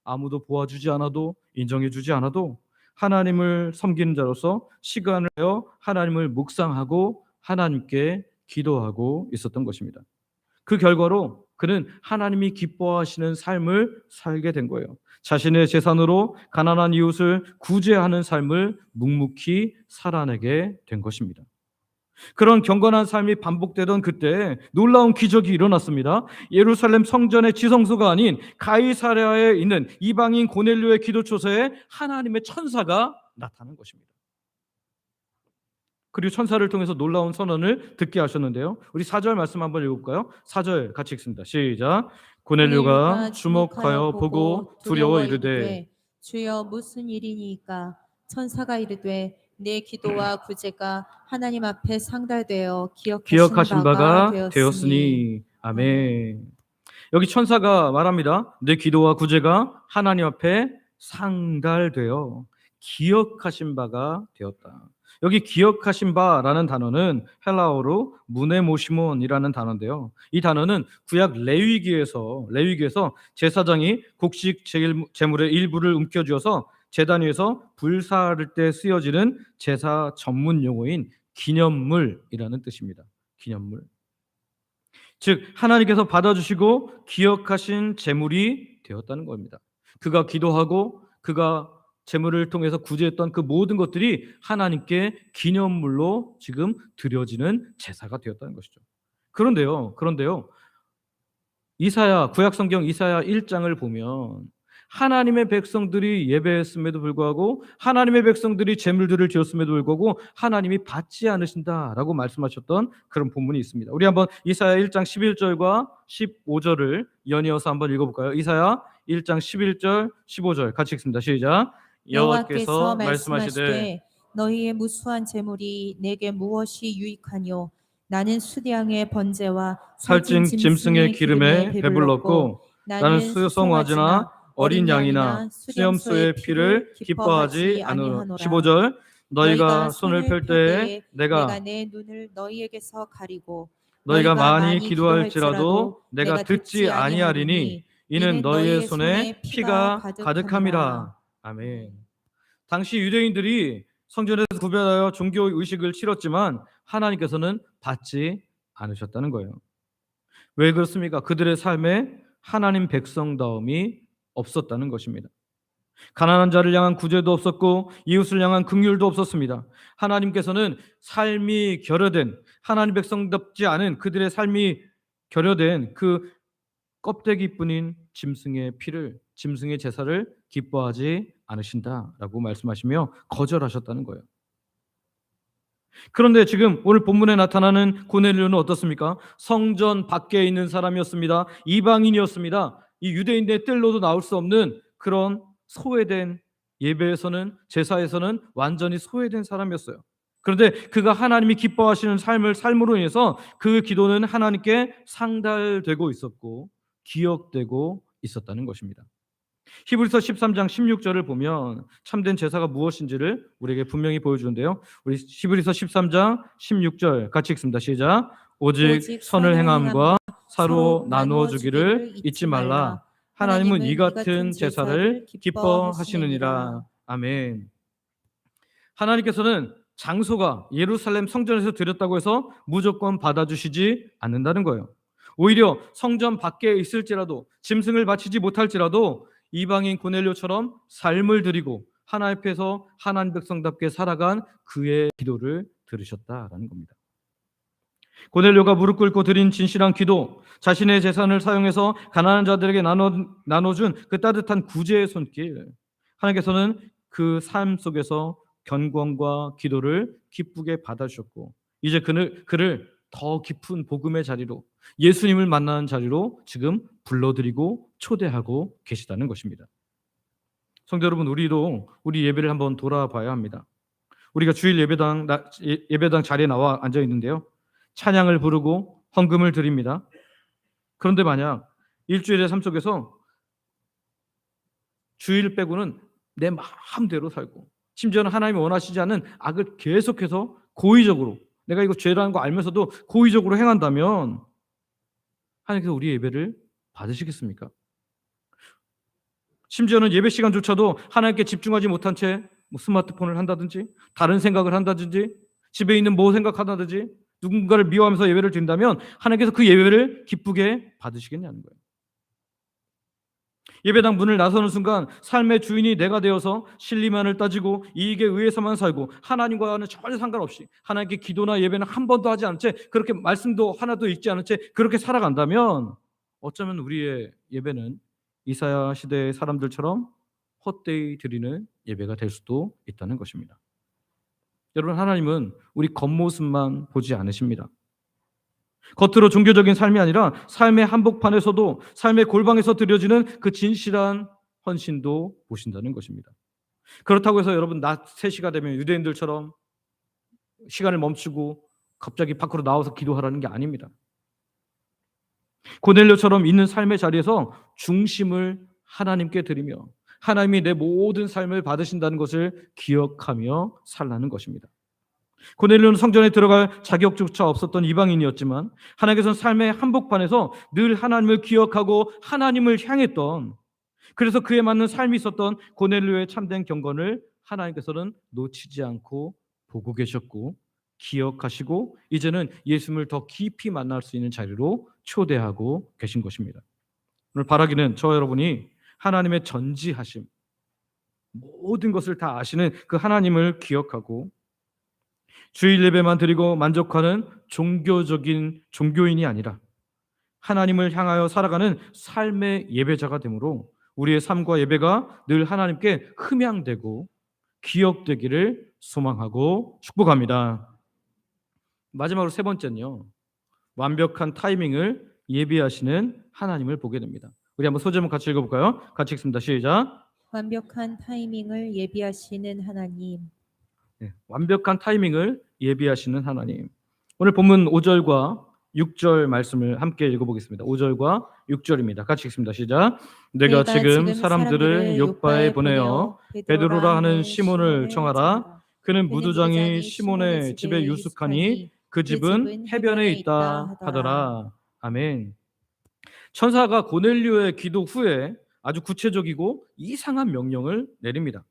아무도 보아주지 않아도 인정해 주지 않아도 하나님을 섬기는 자로서 시간을 내어 하나님을 묵상하고 하나님께 기도하고 있었던 것입니다. 그 결과로 그는 하나님이 기뻐하시는 삶을 살게 된 거예요. 자신의 재산으로 가난한 이웃을 구제하는 삶을 묵묵히 살아내게 된 것입니다. 그런 경건한 삶이 반복되던 그때 놀라운 기적이 일어났습니다. 예루살렘 성전의 지성소가 아닌 가이사랴에 있는 이방인 고넬료의 기도처소에 하나님의 천사가 나타난 것입니다. 그리고 천사를 통해서 놀라운 선언을 듣게 하셨는데요. 우리 4절 말씀 한번 읽어볼까요? 4절 같이 읽습니다. 시작. 고넬료가 주목하여 보고 두려워 이르되 주여 무슨 일이니까? 천사가 이르되 내 기도와 구제가 하나님 앞에 상달되어 기억하신 바가 되었으니. 되었으니. 아멘. 여기 천사가 말합니다. 내 기도와 구제가 하나님 앞에 상달되어 기억하신 바가 되었다. 여기 기억하신 바라는 단어는 헬라어로 무네모시몬이라는 단어인데요. 이 단어는 구약 레위기에서 제사장이 곡식 제물의 일부를 움켜쥐어서 제단 위에서 불사를 때 쓰여지는 제사 전문 용어인 기념물이라는 뜻입니다. 기념물. 즉 하나님께서 받아주시고 기억하신 제물이 되었다는 겁니다. 그가 기도하고 그가 제물을 통해서 구제했던 그 모든 것들이 하나님께 기념물로 지금 드려지는 제사가 되었다는 것이죠. 그런데요. 구약 성경 이사야 1장을 보면 하나님의 백성들이 예배했음에도 불구하고 하나님의 백성들이 제물들을 드렸음에도 불구하고 하나님이 받지 않으신다라고 말씀하셨던 그런 본문이 있습니다. 우리 한번 이사야 1장 11절과 15절을 연이어서 한번 읽어볼까요? 이사야 1장 11절 15절 같이 읽습니다. 시작. 여호와께서 말씀하시되 너희의 무수한 제물이 내게 무엇이 유익하뇨? 나는 수량의 번제와 살찐 짐승의 기름에 배불렀고 나는 수송아지나 어린 양이나 수염소의 피를 기뻐하지 않으노라. 15절. 너희가 손을 펼 때에 내가 내 눈을 너희에게서 가리고 너희가 많이 기도할지라도 내가 듣지 아니하리니 이는 너희의 손에 피가 가득함이라. 아멘. 당시 유대인들이 성전에서 구별하여 종교 의식을 치렀지만 하나님께서는 받지 않으셨다는 거예요. 왜 그렇습니까? 그들의 삶에 하나님 백성다움이 없었다는 것입니다. 가난한 자를 향한 구제도 없었고 이웃을 향한 긍휼도 없었습니다. 하나님께서는 삶이 결여된 하나님 백성답지 않은 그들의 삶이 결여된 그 껍데기뿐인 짐승의 제사를 기뻐하지 않으신다라고 말씀하시며 거절하셨다는 거예요. 그런데 지금 오늘 본문에 나타나는 고넬료는 어떻습니까? 성전 밖에 있는 사람이었습니다. 이방인이었습니다. 이 유대인의 뜰로도 나올 수 없는 그런 소외된 예배에서는 제사에서는 완전히 소외된 사람이었어요. 그런데 그가 하나님이 기뻐하시는 삶으로 인해서 그 기도는 하나님께 상달되고 있었고 기억되고 있었다는 것입니다. 히브리서 13장 16절을 보면 참된 제사가 무엇인지를 우리에게 분명히 보여주는데요. 우리 히브리서 13장 16절 같이 읽습니다. 시작. 오직 선을 행함과 서로 나누어 주기를 잊지 말라. 하나님은 이 같은 제사를 기뻐하시느니라. 아멘. 하나님께서는 장소가 예루살렘 성전에서 드렸다고 해서 무조건 받아주시지 않는다는 거예요. 오히려 성전 밖에 있을지라도 짐승을 바치지 못할지라도 이방인 고넬료처럼 삶을 드리고 하나님 앞에서 하나님 백성답게 살아간 그의 기도를 들으셨다라는 겁니다. 고넬료가 무릎 꿇고 드린 진실한 기도, 자신의 재산을 사용해서 가난한 자들에게 나눠준 그 따뜻한 구제의 손길, 하나님께서는 그 삶 속에서 견gon과 기도를 기쁘게 받아주셨고 이제 그를 더 깊은 복음의 자리로 예수님을 만나는 자리로 지금 불러들이고 초대하고 계시다는 것입니다. 성도 여러분, 우리도 우리 예배를 한번 돌아봐야 합니다. 우리가 주일 예배당 자리에 나와 앉아 있는데요. 찬양을 부르고 헌금을 드립니다. 그런데 만약 일주일의 삶 속에서 주일 빼고는 내 마음대로 살고, 심지어는 하나님이 원하시지 않는 악을 계속해서 고의적으로, 내가 이거 죄라는 거 알면서도 고의적으로 행한다면 하나님께서 우리 예배를 받으시겠습니까? 심지어는 예배 시간조차도 하나님께 집중하지 못한 채 스마트폰을 한다든지, 다른 생각을 한다든지, 집에 있는 뭐 생각한다든지, 누군가를 미워하면서 예배를 드린다면 하나님께서 그 예배를 기쁘게 받으시겠냐는 거예요. 예배당 문을 나서는 순간 삶의 주인이 내가 되어서 진리만을 따지고 이익에 의해서만 살고, 하나님과는 전혀 상관없이 하나님께 기도나 예배는 한 번도 하지 않은 채, 그렇게 말씀도 하나도 읽지 않은 채 그렇게 살아간다면 어쩌면 우리의 예배는 이사야 시대의 사람들처럼 헛되이 드리는 예배가 될 수도 있다는 것입니다. 여러분, 하나님은 우리 겉모습만 보지 않으십니다. 겉으로 종교적인 삶이 아니라 삶의 한복판에서도, 삶의 골방에서 드려지는 그 진실한 헌신도 보신다는 것입니다. 그렇다고 해서 여러분, 낮 3시가 되면 유대인들처럼 시간을 멈추고 갑자기 밖으로 나와서 기도하라는 게 아닙니다. 고넬료처럼 있는 삶의 자리에서 중심을 하나님께 드리며 하나님이 내 모든 삶을 받으신다는 것을 기억하며 살라는 것입니다. 고넬료는 성전에 들어갈 자격조차 없었던 이방인이었지만 하나님께서는 삶의 한복판에서 늘 하나님을 기억하고 하나님을 향했던, 그래서 그에 맞는 삶이 있었던 고넬료의 참된 경건을 하나님께서는 놓치지 않고 보고 계셨고 기억하시고, 이제는 예수님을 더 깊이 만날 수 있는 자리로 초대하고 계신 것입니다. 오늘 바라기는 저 여러분이 하나님의 전지하심, 모든 것을 다 아시는 그 하나님을 기억하고 주일 예배만 드리고 만족하는 종교인이 아니라 하나님을 향하여 살아가는 삶의 예배자가 되므로 우리의 삶과 예배가 늘 하나님께 흠양되고 기억되기를 소망하고 축복합니다. 마지막으로 세 번째는요, 완벽한 타이밍을 예비하시는 하나님을 보게 됩니다. 우리 한번 소제목 같이 읽어볼까요? 같이 읽습니다. 시작. 완벽한 타이밍을 예비하시는 하나님. 완벽한 타이밍을 예비하시는 하나님. 오늘 본문 5절과 6절 말씀을 함께 읽어보겠습니다. 5절과 6절입니다. 같이 읽습니다. 시작. 내가 지금 사람들을 욥바에 보내어 베드로라 하는 시몬을 청하라. 그는 무두장이 시몬의 집에 유숙하니 그 집은 해변에 있다 하더라. 아멘. 천사가 고넬료의 기도 후에 아주 구체적이고 이상한 명령을 내립니다.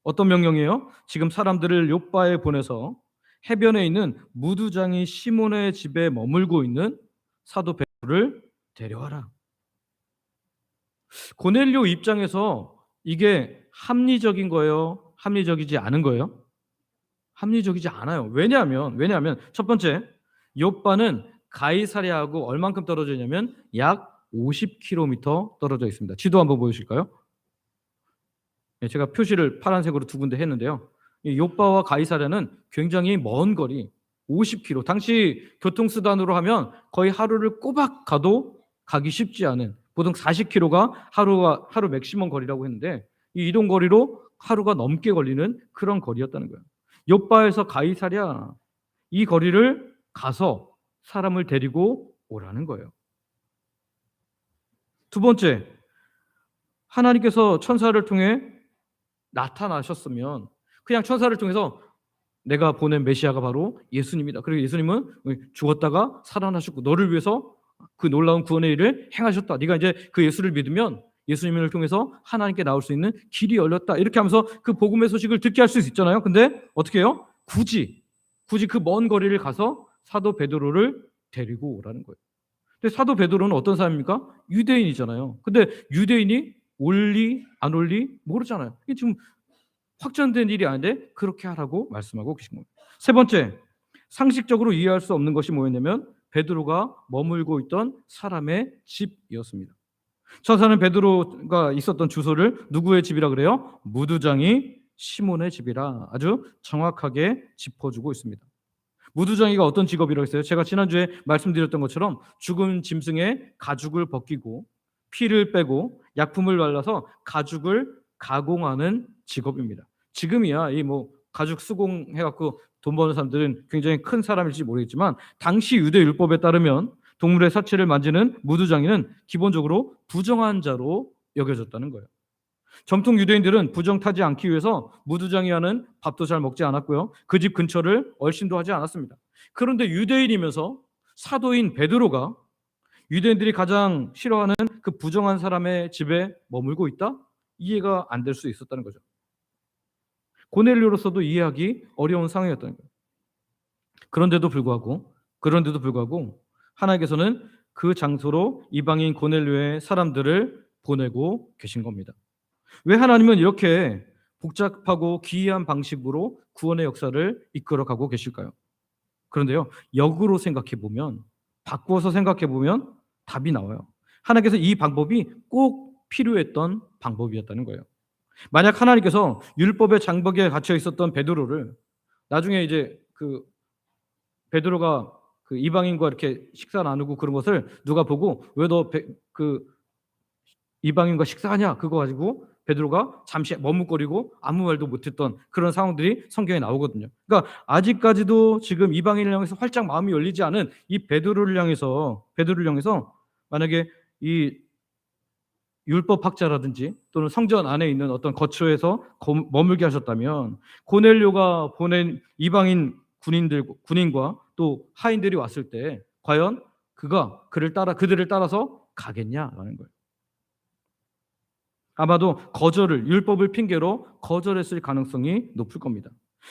어떤 명령이에요? 지금 사람들을 욥바에 보내서 해변에 있는 무두장이 시몬의 집에 머물고 있는 사도 베드로를 데려와라. 고넬료 입장에서 이게 합리적인 거예요? 합리적이지 않은 거예요? 합리적이지 않아요. 왜냐하면 첫 번째, 욥바는 가이사랴하고 얼만큼 떨어져 있냐면 약 50km 떨어져 있습니다. 지도 한번 보여주실까요? 제가 표시를 파란색으로 두 군데 했는데요. 이 욥바와 가이사랴는 굉장히 먼 거리, 50km. 당시 교통수단으로 하면 거의 하루를 꼬박 가도 가기 쉽지 않은, 보통 40km가 하루 맥시멈 거리라고 했는데 이 이동 거리로 하루가 넘게 걸리는 그런 거리였다는 거예요. 욥바에서 가이사랴, 이 거리를 가서 사람을 데리고 오라는 거예요. 두 번째, 하나님께서 천사를 통해 나타나셨으면 그냥 천사를 통해서 내가 보낸 메시아가 바로 예수님이다. 그리고 예수님은 죽었다가 살아나셨고 너를 위해서 그 놀라운 구원의 일을 행하셨다. 네가 이제 그 예수를 믿으면 예수님을 통해서 하나님께 나올 수 있는 길이 열렸다. 이렇게 하면서 그 복음의 소식을 듣게 할 수 있잖아요. 근데 어떻게 해요? 굳이 그 먼 거리를 가서 사도 베드로를 데리고 오라는 거예요. 근데 사도 베드로는 어떤 사람입니까? 유대인이잖아요. 근데 유대인이 올리 안 올리 모르잖아요. 이게 지금 확정된 일이 아닌데 그렇게 하라고 말씀하고 계신 겁니다. 세 번째, 상식적으로 이해할 수 없는 것이 뭐였냐면 베드로가 머물고 있던 사람의 집이었습니다. 천사는 베드로가 있었던 주소를 누구의 집이라 그래요? 무두장이 시몬의 집이라 아주 정확하게 짚어주고 있습니다. 무두장이가 어떤 직업이라고 했어요? 제가 지난주에 말씀드렸던 것처럼 죽은 짐승의 가죽을 벗기고 피를 빼고 약품을 발라서 가죽을 가공하는 직업입니다. 지금이야 이 뭐 가죽 수공해 갖고 돈 버는 사람들은 굉장히 큰 사람일지 모르겠지만, 당시 유대 율법에 따르면 동물의 사체를 만지는 무두장이는 기본적으로 부정한 자로 여겨졌다는 거예요. 정통 유대인들은 부정 타지 않기 위해서 무두장이 하는 밥도 잘 먹지 않았고요. 그 집 근처를 얼씬도 하지 않았습니다. 그런데 유대인이면서 사도인 베드로가 유대인들이 가장 싫어하는 그 부정한 사람의 집에 머물고 있다? 이해가 안 될 수 있었다는 거죠. 고넬료로서도 이해하기 어려운 상황이었다는 거예요. 그런데도 불구하고 하나님께서는 그 장소로 이방인 고넬료의 사람들을 보내고 계신 겁니다. 왜 하나님은 이렇게 복잡하고 기이한 방식으로 구원의 역사를 이끌어가고 계실까요? 그런데요, 역으로 생각해 보면, 바꾸어서 생각해 보면 답이 나와요. 하나님께서 이 방법이 꼭 필요했던 방법이었다는 거예요. 만약 하나님께서 율법의 장벽에 갇혀 있었던 베드로를 나중에 이제 그 베드로가 그 이방인과 이렇게 식사 나누고 그런 것을 누가 보고 왜 너 그 이방인과 식사하냐 그거 가지고 베드로가 잠시 머뭇거리고 아무 말도 못했던 그런 상황들이 성경에 나오거든요. 그러니까 아직까지도 지금 이방인을 향해서 활짝 마음이 열리지 않은 이 베드로를 향해서 만약에 이 율법학자라든지 또는 성전 안에 있는 어떤 거처에서 머물게 하셨다면, 고넬료가 보낸 이방인 군인과 또 하인들이 왔을 때 과연 그들을 따라서 가겠냐라는 거예요. 아마도 율법을 핑계로 거절했을 가능성이 높을 겁니다.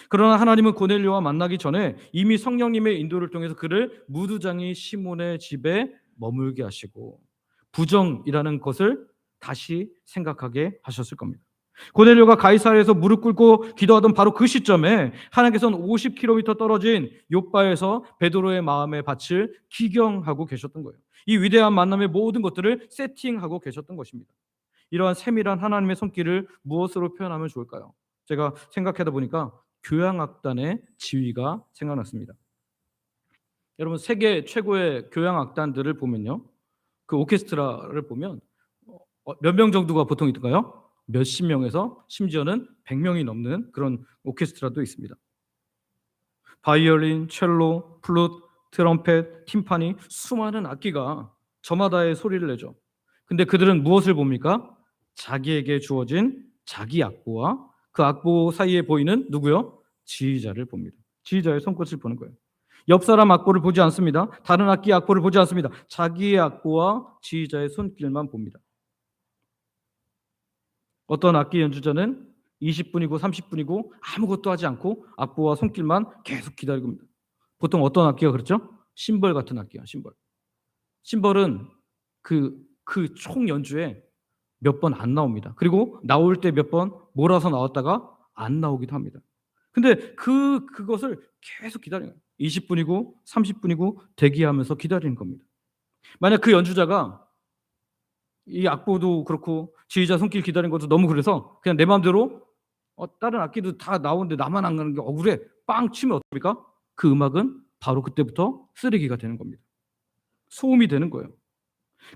그러나 하나님은 고넬료와 만나기 전에 이미 성령님의 인도를 통해서 그를 무두장이 시몬의 집에 머물게 하시고 부정이라는 것을 다시 생각하게 하셨을 겁니다. 고넬료가 가이사랴에서 무릎 꿇고 기도하던 바로 그 시점에 하나님께서는 50km 떨어진 욥바에서 베드로의 마음의 밭을 기경하고 계셨던 거예요. 이 위대한 만남의 모든 것들을 세팅하고 계셨던 것입니다. 이러한 세밀한 하나님의 손길을 무엇으로 표현하면 좋을까요? 제가 생각하다 보니까 교향악단의 지휘가 생각났습니다. 여러분, 세계 최고의 교향악단들을 보면요, 그 오케스트라를 보면 몇 명 정도가 보통 있을까요? 몇십 명에서 심지어는 100명이 넘는 그런 오케스트라도 있습니다. 바이올린, 첼로, 플룻, 트럼펫, 팀파니, 수많은 악기가 저마다의 소리를 내죠. 근데 그들은 무엇을 봅니까? 자기에게 주어진 자기 악보와 그 악보 사이에 보이는 누구요? 지휘자를 봅니다. 지휘자의 손끝을 보는 거예요. 옆 사람 악보를 보지 않습니다. 다른 악기 악보를 보지 않습니다. 자기의 악보와 지휘자의 손길만 봅니다. 어떤 악기 연주자는 20분이고 30분이고 아무것도 하지 않고 악보와 손길만 계속 기다리고 있습니다. 보통 어떤 악기가 그렇죠? 심벌 같은 악기야, 심벌. 심벌은 그 총 연주에 몇 번 안 나옵니다. 그리고 나올 때 몇 번 몰아서 나왔다가 안 나오기도 합니다. 근데 그것을 계속 기다려요. 20분이고 30분이고 대기하면서 기다리는 겁니다. 만약 그 연주자가 이 악보도 그렇고 지휘자 손길 기다리는 것도 너무 그래서 그냥 내 마음대로 다른 악기도 다 나오는데 나만 안 가는 게 억울해, 빵 치면 어떡합니까? 그 음악은 바로 그때부터 쓰레기가 되는 겁니다. 소음이 되는 거예요.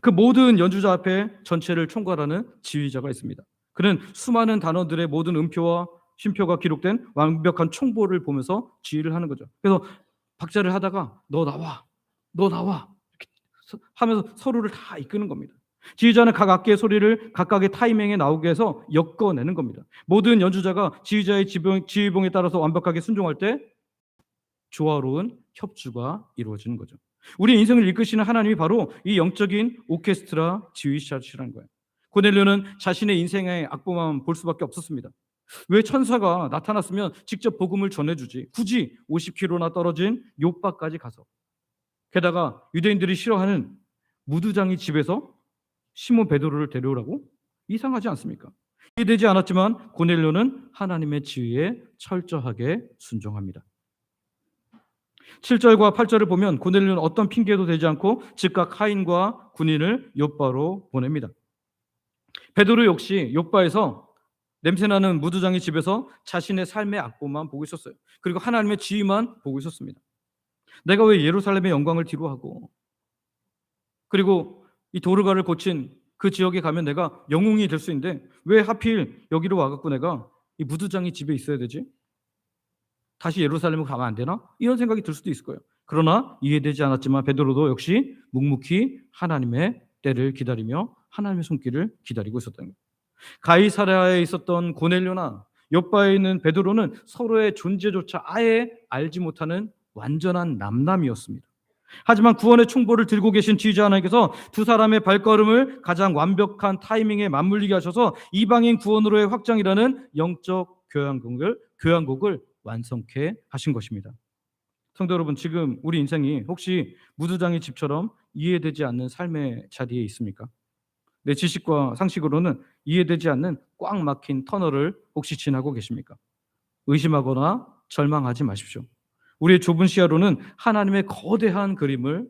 그 모든 연주자 앞에 전체를 총괄하는 지휘자가 있습니다. 그는 수많은 단어들의 모든 음표와 쉼표가 기록된 완벽한 총보를 보면서 지휘를 하는 거죠. 그래서 박자를 하다가 너 나와 이렇게 하면서 서로를 다 이끄는 겁니다. 지휘자는 각 악기의 소리를 각각의 타이밍에 나오게 해서 엮어내는 겁니다. 모든 연주자가 지휘자의 지휘봉에 따라서 완벽하게 순종할 때 조화로운 협주가 이루어지는 거죠. 우리 인생을 이끄시는 하나님이 바로 이 영적인 오케스트라 지휘자시라는 거예요. 고넬료는 자신의 인생의 악보만 볼 수밖에 없었습니다. 왜 천사가 나타났으면 직접 복음을 전해주지, 굳이 50km나 떨어진 욥바까지 가서, 게다가 유대인들이 싫어하는 무두장이 집에서 시몬 베드로를 데려오라고? 이상하지 않습니까? 이해되지 않았지만 고넬료는 하나님의 지휘에 철저하게 순종합니다. 7절과 8절을 보면 고넬료는 어떤 핑계도 되지 않고 즉각 하인과 군인을 욥바로 보냅니다. 베드로 역시 욥바에서 냄새나는 무두장의 집에서 자신의 삶의 악보만 보고 있었어요. 그리고 하나님의 지휘만 보고 있었습니다. 내가 왜 예루살렘의 영광을 뒤로하고, 그리고 이 도르가를 고친 그 지역에 가면 내가 영웅이 될 수 있는데 왜 하필 여기로 와갖고 내가 이 무두장이 집에 있어야 되지? 다시 예루살렘으로 가면 안 되나? 이런 생각이 들 수도 있을 거예요. 그러나 이해되지 않았지만 베드로도 역시 묵묵히 하나님의 때를 기다리며 하나님의 손길을 기다리고 있었다는 거예요. 가이사랴에 있었던 고넬료나 옆바에 있는 베드로는 서로의 존재조차 아예 알지 못하는 완전한 남남이었습니다. 하지만 구원의 총보를 들고 계신 지휘자 하나님께서 두 사람의 발걸음을 가장 완벽한 타이밍에 맞물리게 하셔서 이방인 구원으로의 확장이라는 영적 교향곡을 완성케 하신 것입니다. 성도 여러분, 지금 우리 인생이 혹시 무두장의 집처럼 이해되지 않는 삶의 자리에 있습니까? 내 지식과 상식으로는 이해되지 않는 꽉 막힌 터널을 혹시 지나고 계십니까? 의심하거나 절망하지 마십시오. 우리의 좁은 시야로는 하나님의 거대한 그림을,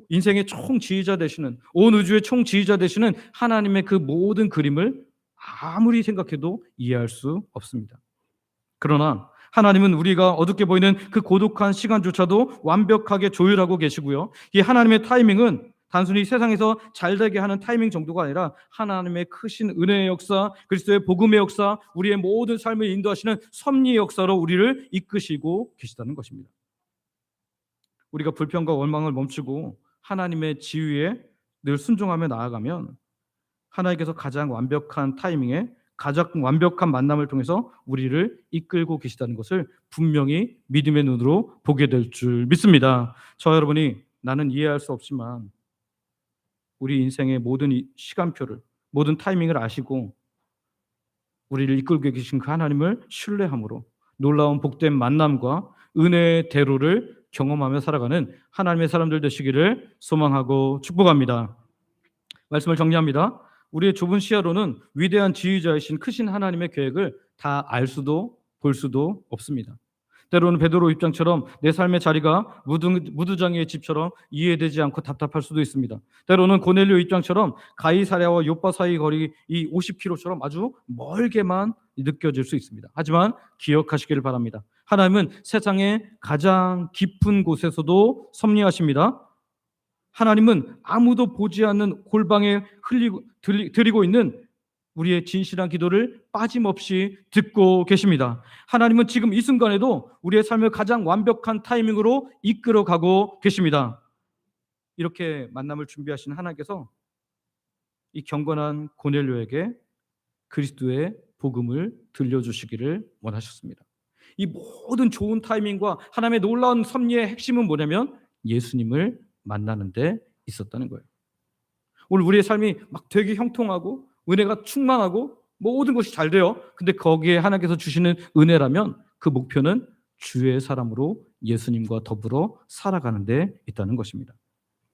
인생의 총지휘자 되시는, 온 우주의 총지휘자 되시는 하나님의 그 모든 그림을 아무리 생각해도 이해할 수 없습니다. 그러나 하나님은 우리가 어둡게 보이는 그 고독한 시간조차도 완벽하게 조율하고 계시고요. 이 하나님의 타이밍은 단순히 세상에서 잘되게 하는 타이밍 정도가 아니라 하나님의 크신 은혜의 역사, 그리스도의 복음의 역사, 우리의 모든 삶을 인도하시는 섭리의 역사로 우리를 이끄시고 계시다는 것입니다. 우리가 불평과 원망을 멈추고 하나님의 지휘에 늘 순종하며 나아가면 하나님께서 가장 완벽한 타이밍에 가장 완벽한 만남을 통해서 우리를 이끌고 계시다는 것을 분명히 믿음의 눈으로 보게 될 줄 믿습니다. 저와 여러분이 나는 이해할 수 없지만 우리 인생의 모든 시간표를, 모든 타이밍을 아시고 우리를 이끌고 계신 그 하나님을 신뢰함으로 놀라운 복된 만남과 은혜의 대로를 경험하며 살아가는 하나님의 사람들 되시기를 소망하고 축복합니다. 말씀을 정리합니다. 우리의 좁은 시야로는 위대한 지휘자이신 크신 하나님의 계획을 다 알 수도 볼 수도 없습니다. 때로는 베드로 입장처럼 내 삶의 자리가 무두장의 집처럼 이해되지 않고 답답할 수도 있습니다. 때로는 고넬료 입장처럼 가이사랴와 요빠 사이 거리 이 50km처럼 아주 멀게만 느껴질 수 있습니다. 하지만 기억하시기를 바랍니다. 하나님은 세상의 가장 깊은 곳에서도 섭리하십니다. 하나님은 아무도 보지 않는 골방에 드리고 있는 우리의 진실한 기도를 빠짐없이 듣고 계십니다. 하나님은 지금 이 순간에도 우리의 삶을 가장 완벽한 타이밍으로 이끌어가고 계십니다. 이렇게 만남을 준비하신 하나님께서 이 경건한 고넬료에게 그리스도의 복음을 들려주시기를 원하셨습니다. 이 모든 좋은 타이밍과 하나님의 놀라운 섭리의 핵심은 뭐냐면 예수님을 만나는 데 있었다는 거예요. 오늘 우리의 삶이 막 되게 형통하고 은혜가 충만하고 모든 것이 잘 돼요. 근데 거기에 하나님께서 주시는 은혜라면 그 목표는 주의 사람으로 예수님과 더불어 살아가는 데 있다는 것입니다.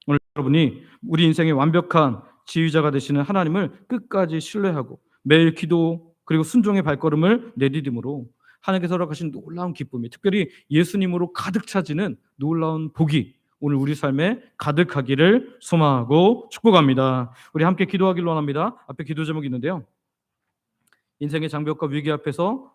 오늘 여러분이 우리 인생의 완벽한 지휘자가 되시는 하나님을 끝까지 신뢰하고 매일 기도 그리고 순종의 발걸음을 내디딤으로 하나님께서 허락하신 놀라운 기쁨이, 특별히 예수님으로 가득 차지는 놀라운 복이 오늘 우리 삶에 가득하기를 소망하고 축복합니다. 우리 함께 기도하기를 원합니다. 앞에 기도 제목이 있는데요. 인생의 장벽과 위기 앞에서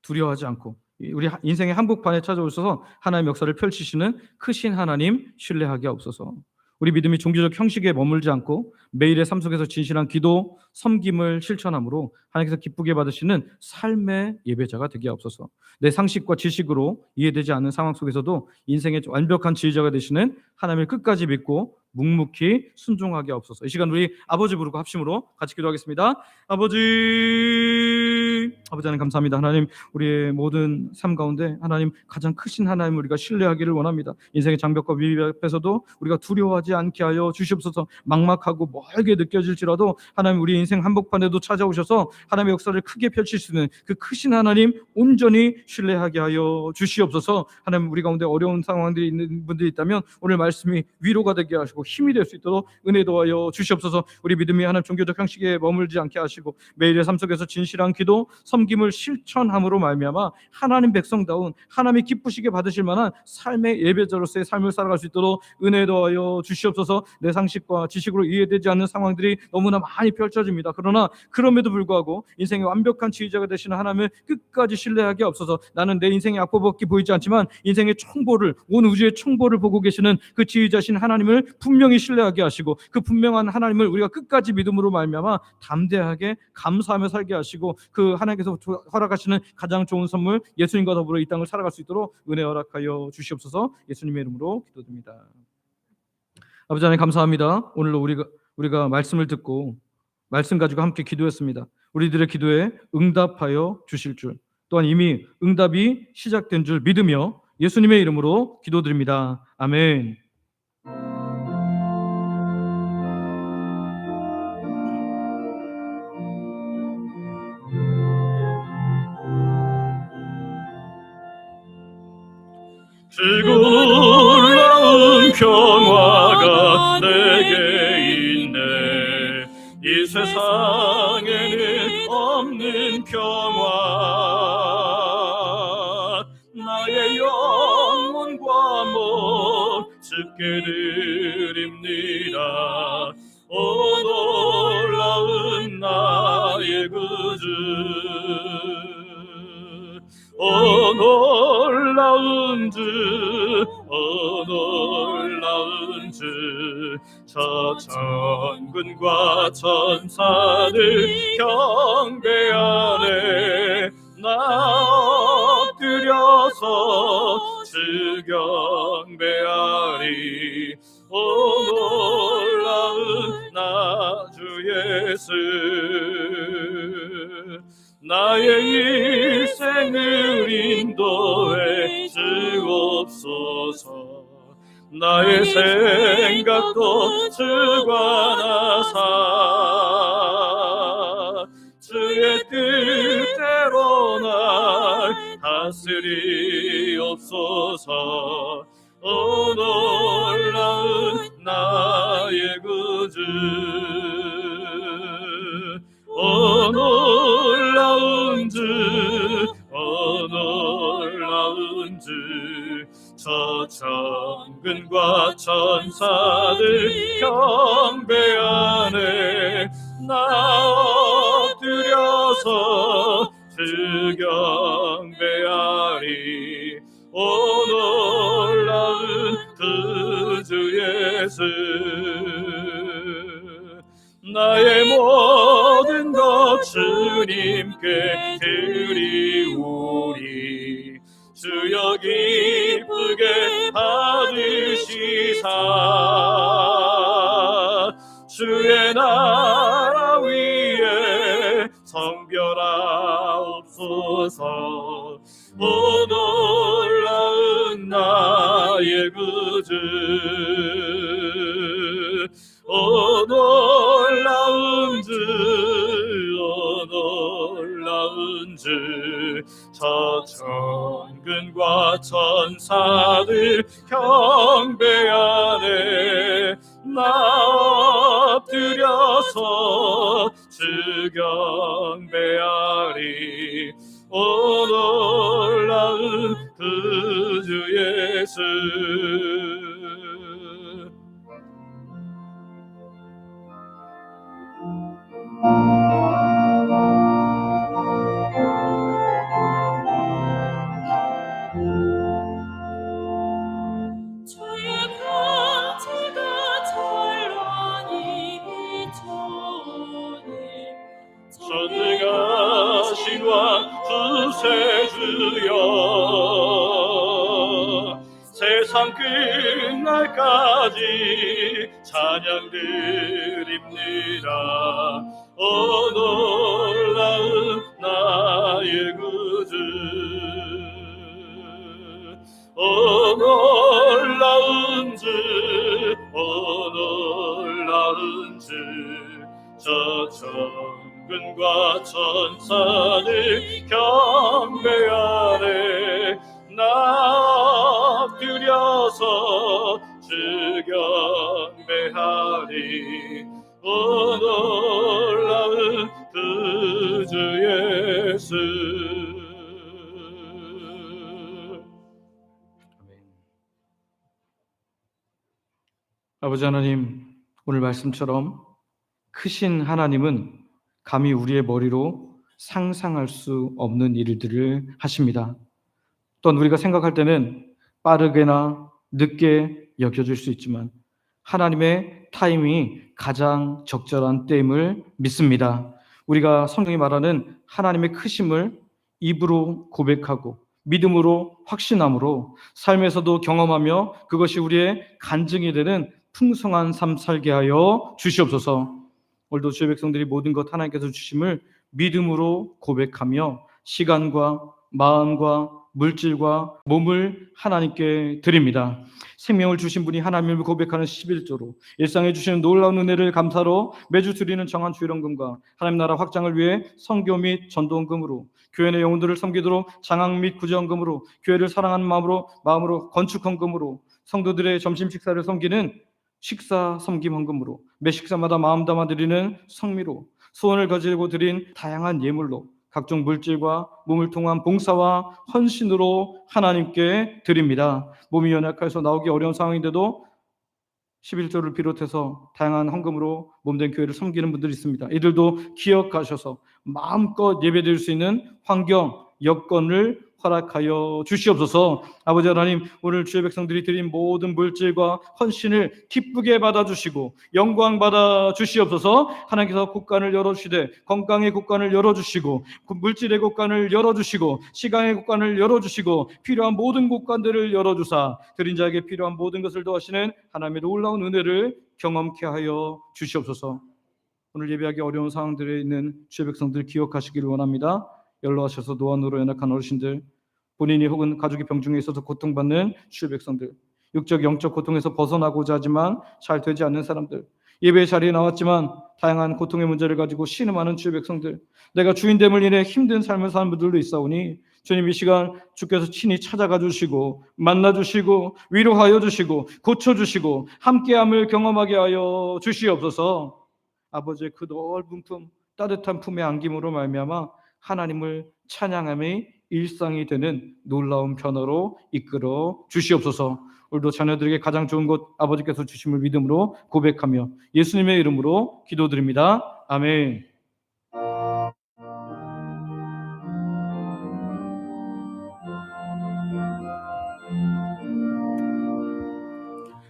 두려워하지 않고 우리 인생의 한복판에 찾아오셔서 하나님의 역사를 펼치시는 크신 하나님 신뢰하게 하옵소서. 우리 믿음이 종교적 형식에 머물지 않고 매일의 삶 속에서 진실한 기도, 섬김을 실천함으로 하나님께서 기쁘게 받으시는 삶의 예배자가 되게 하옵소서. 내 상식과 지식으로 이해되지 않는 상황 속에서도 인생의 완벽한 지휘자가 되시는 하나님을 끝까지 믿고 묵묵히 순종하게 하옵소서. 이 시간 우리 아버지 부르고 합심으로 같이 기도하겠습니다. 아버지 하나님 감사합니다. 하나님 우리의 모든 삶 가운데 하나님 가장 크신 하나님 우리가 신뢰하기를 원합니다. 인생의 장벽과 위기 앞에서도 우리가 두려워하지 않게 하여 주시옵소서. 막막하고 멀게 느껴질지라도 하나님 우리 인생 한복판에도 찾아오셔서 하나님의 역사를 크게 펼칠 수 있는 그 크신 하나님 온전히 신뢰하게 하여 주시옵소서. 하나님 우리 가운데 어려운 상황들이 있는 분들이 있다면 오늘 말씀이 위로가 되게 하시고 힘이 될 수 있도록 은혜 도하여 주시옵소서. 우리 믿음이 하나님 종교적 형식에 머물지 않게 하시고 매일의 삶 속에서 진실한 기도, 섬김을 실천함으로 말미암아 하나님 백성다운 하나님이 기쁘시게 받으실 만한 삶의 예배자로서의 삶을 살아갈 수 있도록 은혜 도하여 주시옵소서. 내 상식과 지식으로 이해되지 않는 상황들이 너무나 많이 펼쳐집니다. 그러나 그럼에도 불구하고 인생의 완벽한 지휘자가 되시는 하나님을 끝까지 신뢰하게 없어서 나는 내 인생의 악보밖에 보이지 않지만 인생의 총보를 온 우주의 총보를 보고 계시는 그 지휘자신 하나님을 분명히 분명히 신뢰하게 하시고 그 분명한 하나님을 우리가 끝까지 믿음으로 말미암아 담대하게 감사하며 살게 하시고 그 하나님께서 허락하시는 가장 좋은 선물 예수님과 더불어 이 땅을 살아갈 수 있도록 은혜 허락하여 주시옵소서. 예수님의 이름으로 기도드립니다. 아버지 하나님 감사합니다. 오늘도 우리가 말씀을 듣고 말씀 가지고 함께 기도했습니다. 우리들의 기도에 응답하여 주실 줄, 또한 이미 응답이 시작된 줄 믿으며 예수님의 이름으로 기도드립니다. 아멘. 놀라운 평화가 내게 있네. 이 세상에는 없는 평화. 나의 영혼과 목축게 드립니다. 오 놀라운 나의 구주, 오 놀라운 주, 오 놀라운 주. 저 천군과 천사들 경배하네. 나 엎드려서 주 경배하리. 오 놀라운 나 주 예수, 나의 일생을 인도해 주옵소서. 나의 생각도 주관 하사 주의 뜻대로 날 다스리옵소서. 오 놀라운 나의 구주, 오 놀라운 주, 오 놀라운 주. 저 천군과 천사들 경배하네. 나 엎드려서 주 경배하리. 오 놀라운 그 주 예수, 나의 모든 것 주님께 드리오리. 주여 기쁘게 받으시사 주의 나라 위에 성별하옵소서. 오 놀라운 나의 구주, 오 놀라운 주, 오 놀라운 주. 저 천군과 천사들 경배하네. 나 엎드려서 주 경배하리. 오 놀라운 그 주 예수. 전능하신 왕 구세주여, 세상 끝날까지 찬양 드립니다. 오 놀라운 나의 구주, 오 놀라운 주, 오 놀라운 주. 저 천군과 천사들 경배하네. 나 엎드려서 주 경배하리. 오 놀라운 그 주 예수. 아버지 하나님, 오늘 말씀처럼 크신 하나님은 감히 우리의 머리로 상상할 수 없는 일들을 하십니다. 또한 우리가 생각할 때는 빠르게나 늦게 여겨질 수 있지만 하나님의 타임이 가장 적절한 때임을 믿습니다. 우리가 성경이 말하는 하나님의 크심을 입으로 고백하고 믿음으로 확신함으로 삶에서도 경험하며 그것이 우리의 간증이 되는 풍성한 삶 살게 하여 주시옵소서. 오늘도 주의 백성들이 모든 것 하나님께서 주심을 믿음으로 고백하며 시간과 마음과 물질과 몸을 하나님께 드립니다. 생명을 주신 분이 하나님을 고백하는 11조로 일상에 주시는 놀라운 은혜를 감사로 매주 드리는 정한 주일원금과 하나님 나라 확장을 위해 선교 및 전도원금으로 교회 내 영혼들을 섬기도록 장학 및 구제원금으로 교회를 사랑하는 마음으로 건축헌금으로 성도들의 점심 식사를 섬기는 식사 섬김 헌금으로 매 식사마다 마음 담아 드리는 성미로 소원을 거지고 드린 다양한 예물로 각종 물질과 몸을 통한 봉사와 헌신으로 하나님께 드립니다. 몸이 연약해서 나오기 어려운 상황인데도 11조를 비롯해서 다양한 헌금으로 몸된 교회를 섬기는 분들이 있습니다. 이들도 기억하셔서 마음껏 예배드릴 수 있는 환경, 여건을 허락하여 주시옵소서. 아버지 하나님, 오늘 주의 백성들이 드린 모든 물질과 헌신을 기쁘게 받아주시고 영광 받아주시옵소서. 하나님께서 국간을 열어주시되 건강의 국간을 열어주시고 물질의 국간을 열어주시고 시간의 국간을 열어주시고 필요한 모든 국간들을 열어주사 드린 자에게 필요한 모든 것을 더하시는 하나님의 놀라운 은혜를 경험케 하여 주시옵소서. 오늘 예배하기 어려운 상황들에 있는 주의 백성들 기억하시기를 원합니다. 연로하셔서 노안으로 연약한 어르신들, 본인이 혹은 가족이 병중에 있어서 고통받는 주의 백성들, 육적 영적 고통에서 벗어나고자 하지만 잘 되지 않는 사람들, 예배 자리에 나왔지만 다양한 고통의 문제를 가지고 신음하는 주의 백성들, 내가 주인됨을 인해 힘든 삶을 사는 분들도 있사오니 주님, 이 시간 주께서 친히 찾아가 주시고 만나 주시고 위로하여 주시고 고쳐 주시고 함께함을 경험하게 하여 주시옵소서. 아버지의 그 넓은 품, 따뜻한 품에 안김으로 말미암아 하나님을 찬양함의 일상이 되는 놀라운 변화로 이끌어 주시옵소서. 오늘도 자녀들에게 가장 좋은 것 아버지께서 주심을 믿음으로 고백하며 예수님의 이름으로 기도드립니다. 아멘.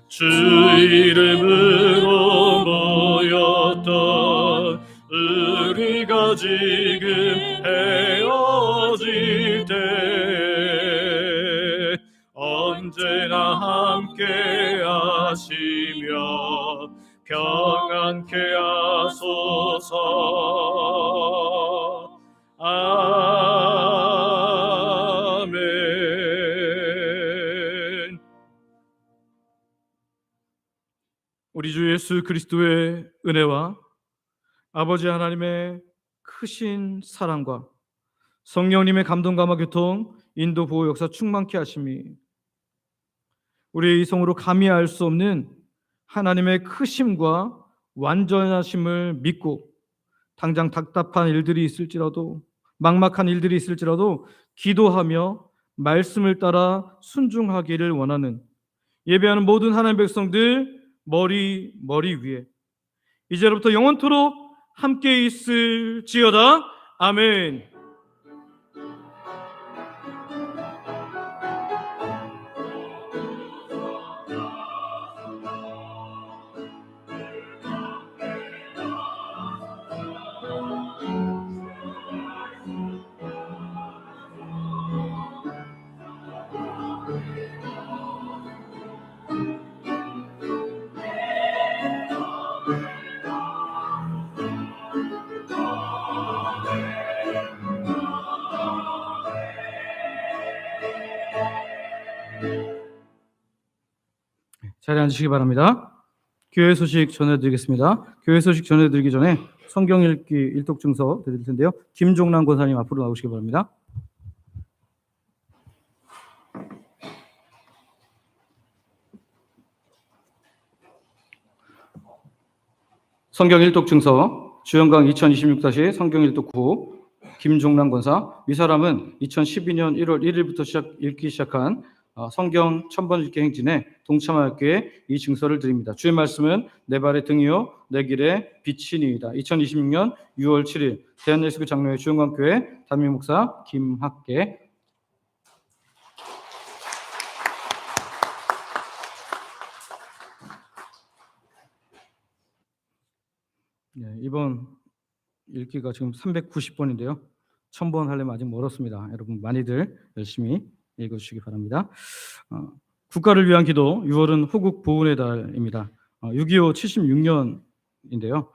주 이름으로 모였던 우리가 지금 헤어질 때 언제나 함께 하시며 평안케 하소서. 아멘. 우리 주 예수 그리스도의 은혜와 아버지 하나님의 크신 사랑과 성령님의 감동 감화 교통 인도 보호 역사 충만케 하심이 우리의 이성으로 감히 알 수 없는 하나님의 크심과 완전하심을 믿고 당장 답답한 일들이 있을지라도 막막한 일들이 있을지라도 기도하며 말씀을 따라 순종하기를 원하는 예배하는 모든 하나님 백성들 머리 위에 이제로부터 영원토록 함께 있을지어다. 아멘. 자리에 앉으시기 바랍니다. 교회 소식 전해드리겠습니다. 교회 소식 전해드리기 전에 성경 읽기 일독 증서 드릴 텐데요. 김종란 권사님 앞으로 나오시기 바랍니다. 성경 일독 증서 주영강 2026- 성경 일독 9 김종란 권사. 이 사람은 2012년 1월 1일부터 읽기 시작한 성경 1000번 읽기 행진에 동참하였기에 이 증서를 드립니다. 주의 말씀은 내 발의 등이요 내 길의 빛이니이다. 2026년 6월 7일 대한예수교 장로회 주영강교회 담임 목사 김학계. 이번 읽기가 지금 390번인데요. 1000번 하려면 아직 멀었습니다. 여러분 많이들 열심히 읽어주시기 바랍니다. 국가를 위한 기도 6월은 호국 보훈의 달입니다. 6.25 76년인데요.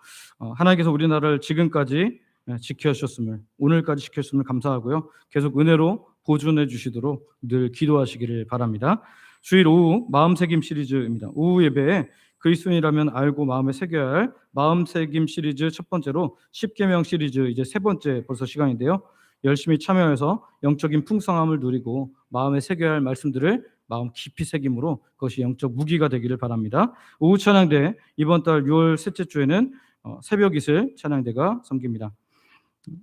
하나님께서 우리나라를 지금까지 지켜주셨음을, 오늘까지 지켜주셨음을 감사하고요. 계속 은혜로 보존해 주시도록 늘 기도하시기를 바랍니다. 주일 오후 마음새김 시리즈입니다. 오후 예배에 그리스도인이라면 알고 마음에 새겨야 할 마음새김 시리즈 첫 번째로 10계명 시리즈 이제 세 번째 벌써 시간인데요. 열심히 참여해서 영적인 풍성함을 누리고 마음에 새겨야 할 말씀들을 마음 깊이 새김으로 그것이 영적 무기가 되기를 바랍니다. 오후 찬양대 이번 달 6월 셋째 주에는 새벽 이슬 찬양대가 섬깁니다.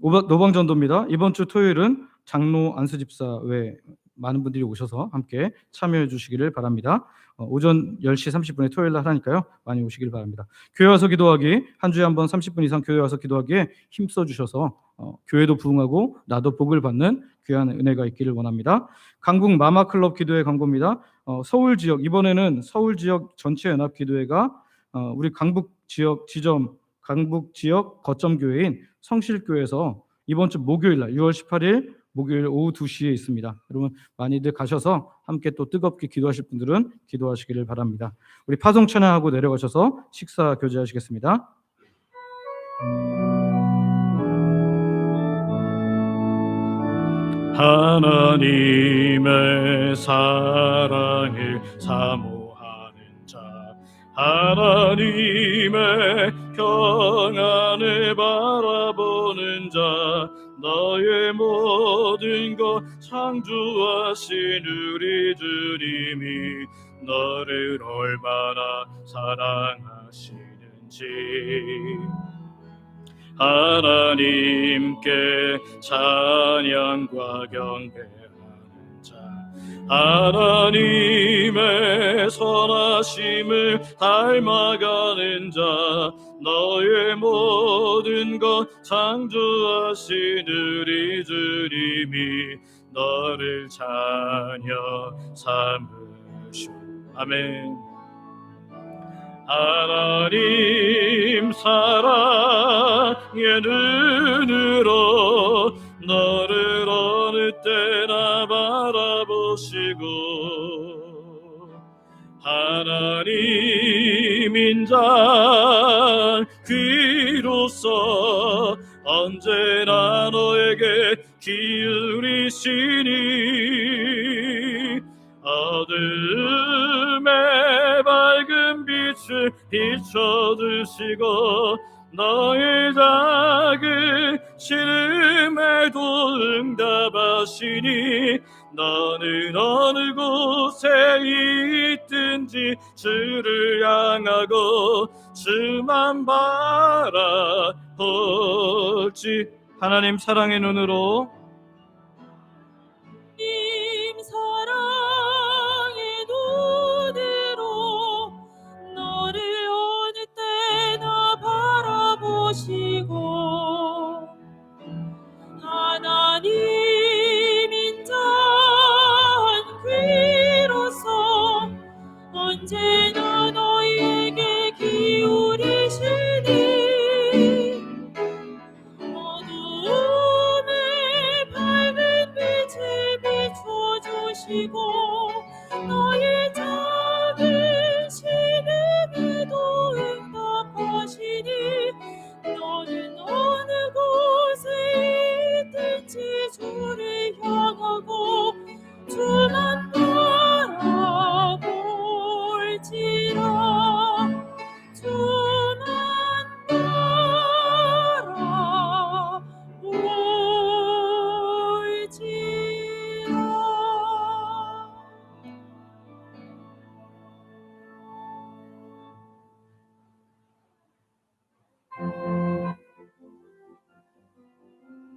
노방전도입니다. 이번 주 토요일은 장로 안수집사 외 많은 분들이 오셔서 함께 참여해 주시기를 바랍니다. 오전 10시 30분에 토요일 날 하니까요. 많이 오시길 바랍니다. 교회 와서 기도하기, 한 주에 한 번 30분 이상 교회 와서 기도하기에 힘써 주셔서 교회도 부흥하고 나도 복을 받는 귀한 은혜가 있기를 원합니다. 강북 마마클럽 기도회 광고입니다. 서울 지역, 이번에는 서울 지역 전체 연합 기도회가 우리 강북 지역 지점, 강북 지역 거점 교회인 성실교회에서 이번 주 목요일 날 6월 18일 목요일 오후 2시에 있습니다. 여러분 많이들 가셔서 함께 또 뜨겁게 기도하실 분들은 기도하시기를 바랍니다. 우리 파송 찬양하고 내려가셔서 식사 교제하시겠습니다. 하나님의 사랑을 사모하는 자, 하나님의 평안을 바라보는 자, 너의 모든 것 창조하신 우리 주님이 너를 얼마나 사랑하시는지 하나님께 찬양과 경배하는 자, 하나님의 선하심을 닮아가는 자, 너의 모든 것 창조하신 우리 주님이 너를 자녀 삼으시오. 아멘. 하나님 사랑의 눈으로 너를 어느 때나 바라보시고 하나님 인자 귀로서 언제나 너에게 기울이시니 어둠의 밝은 빛을 비춰주시고 너의 작은 시름에도 응답하시니 너는 어느 곳에 있든지 주를 향하고 주만 바라볼지. 하나님 사랑의 눈으로 하나님 인자한 귀로서 언제나 너희에게 기울이시니 어둠의 밝은 빛을 비춰주시고 너희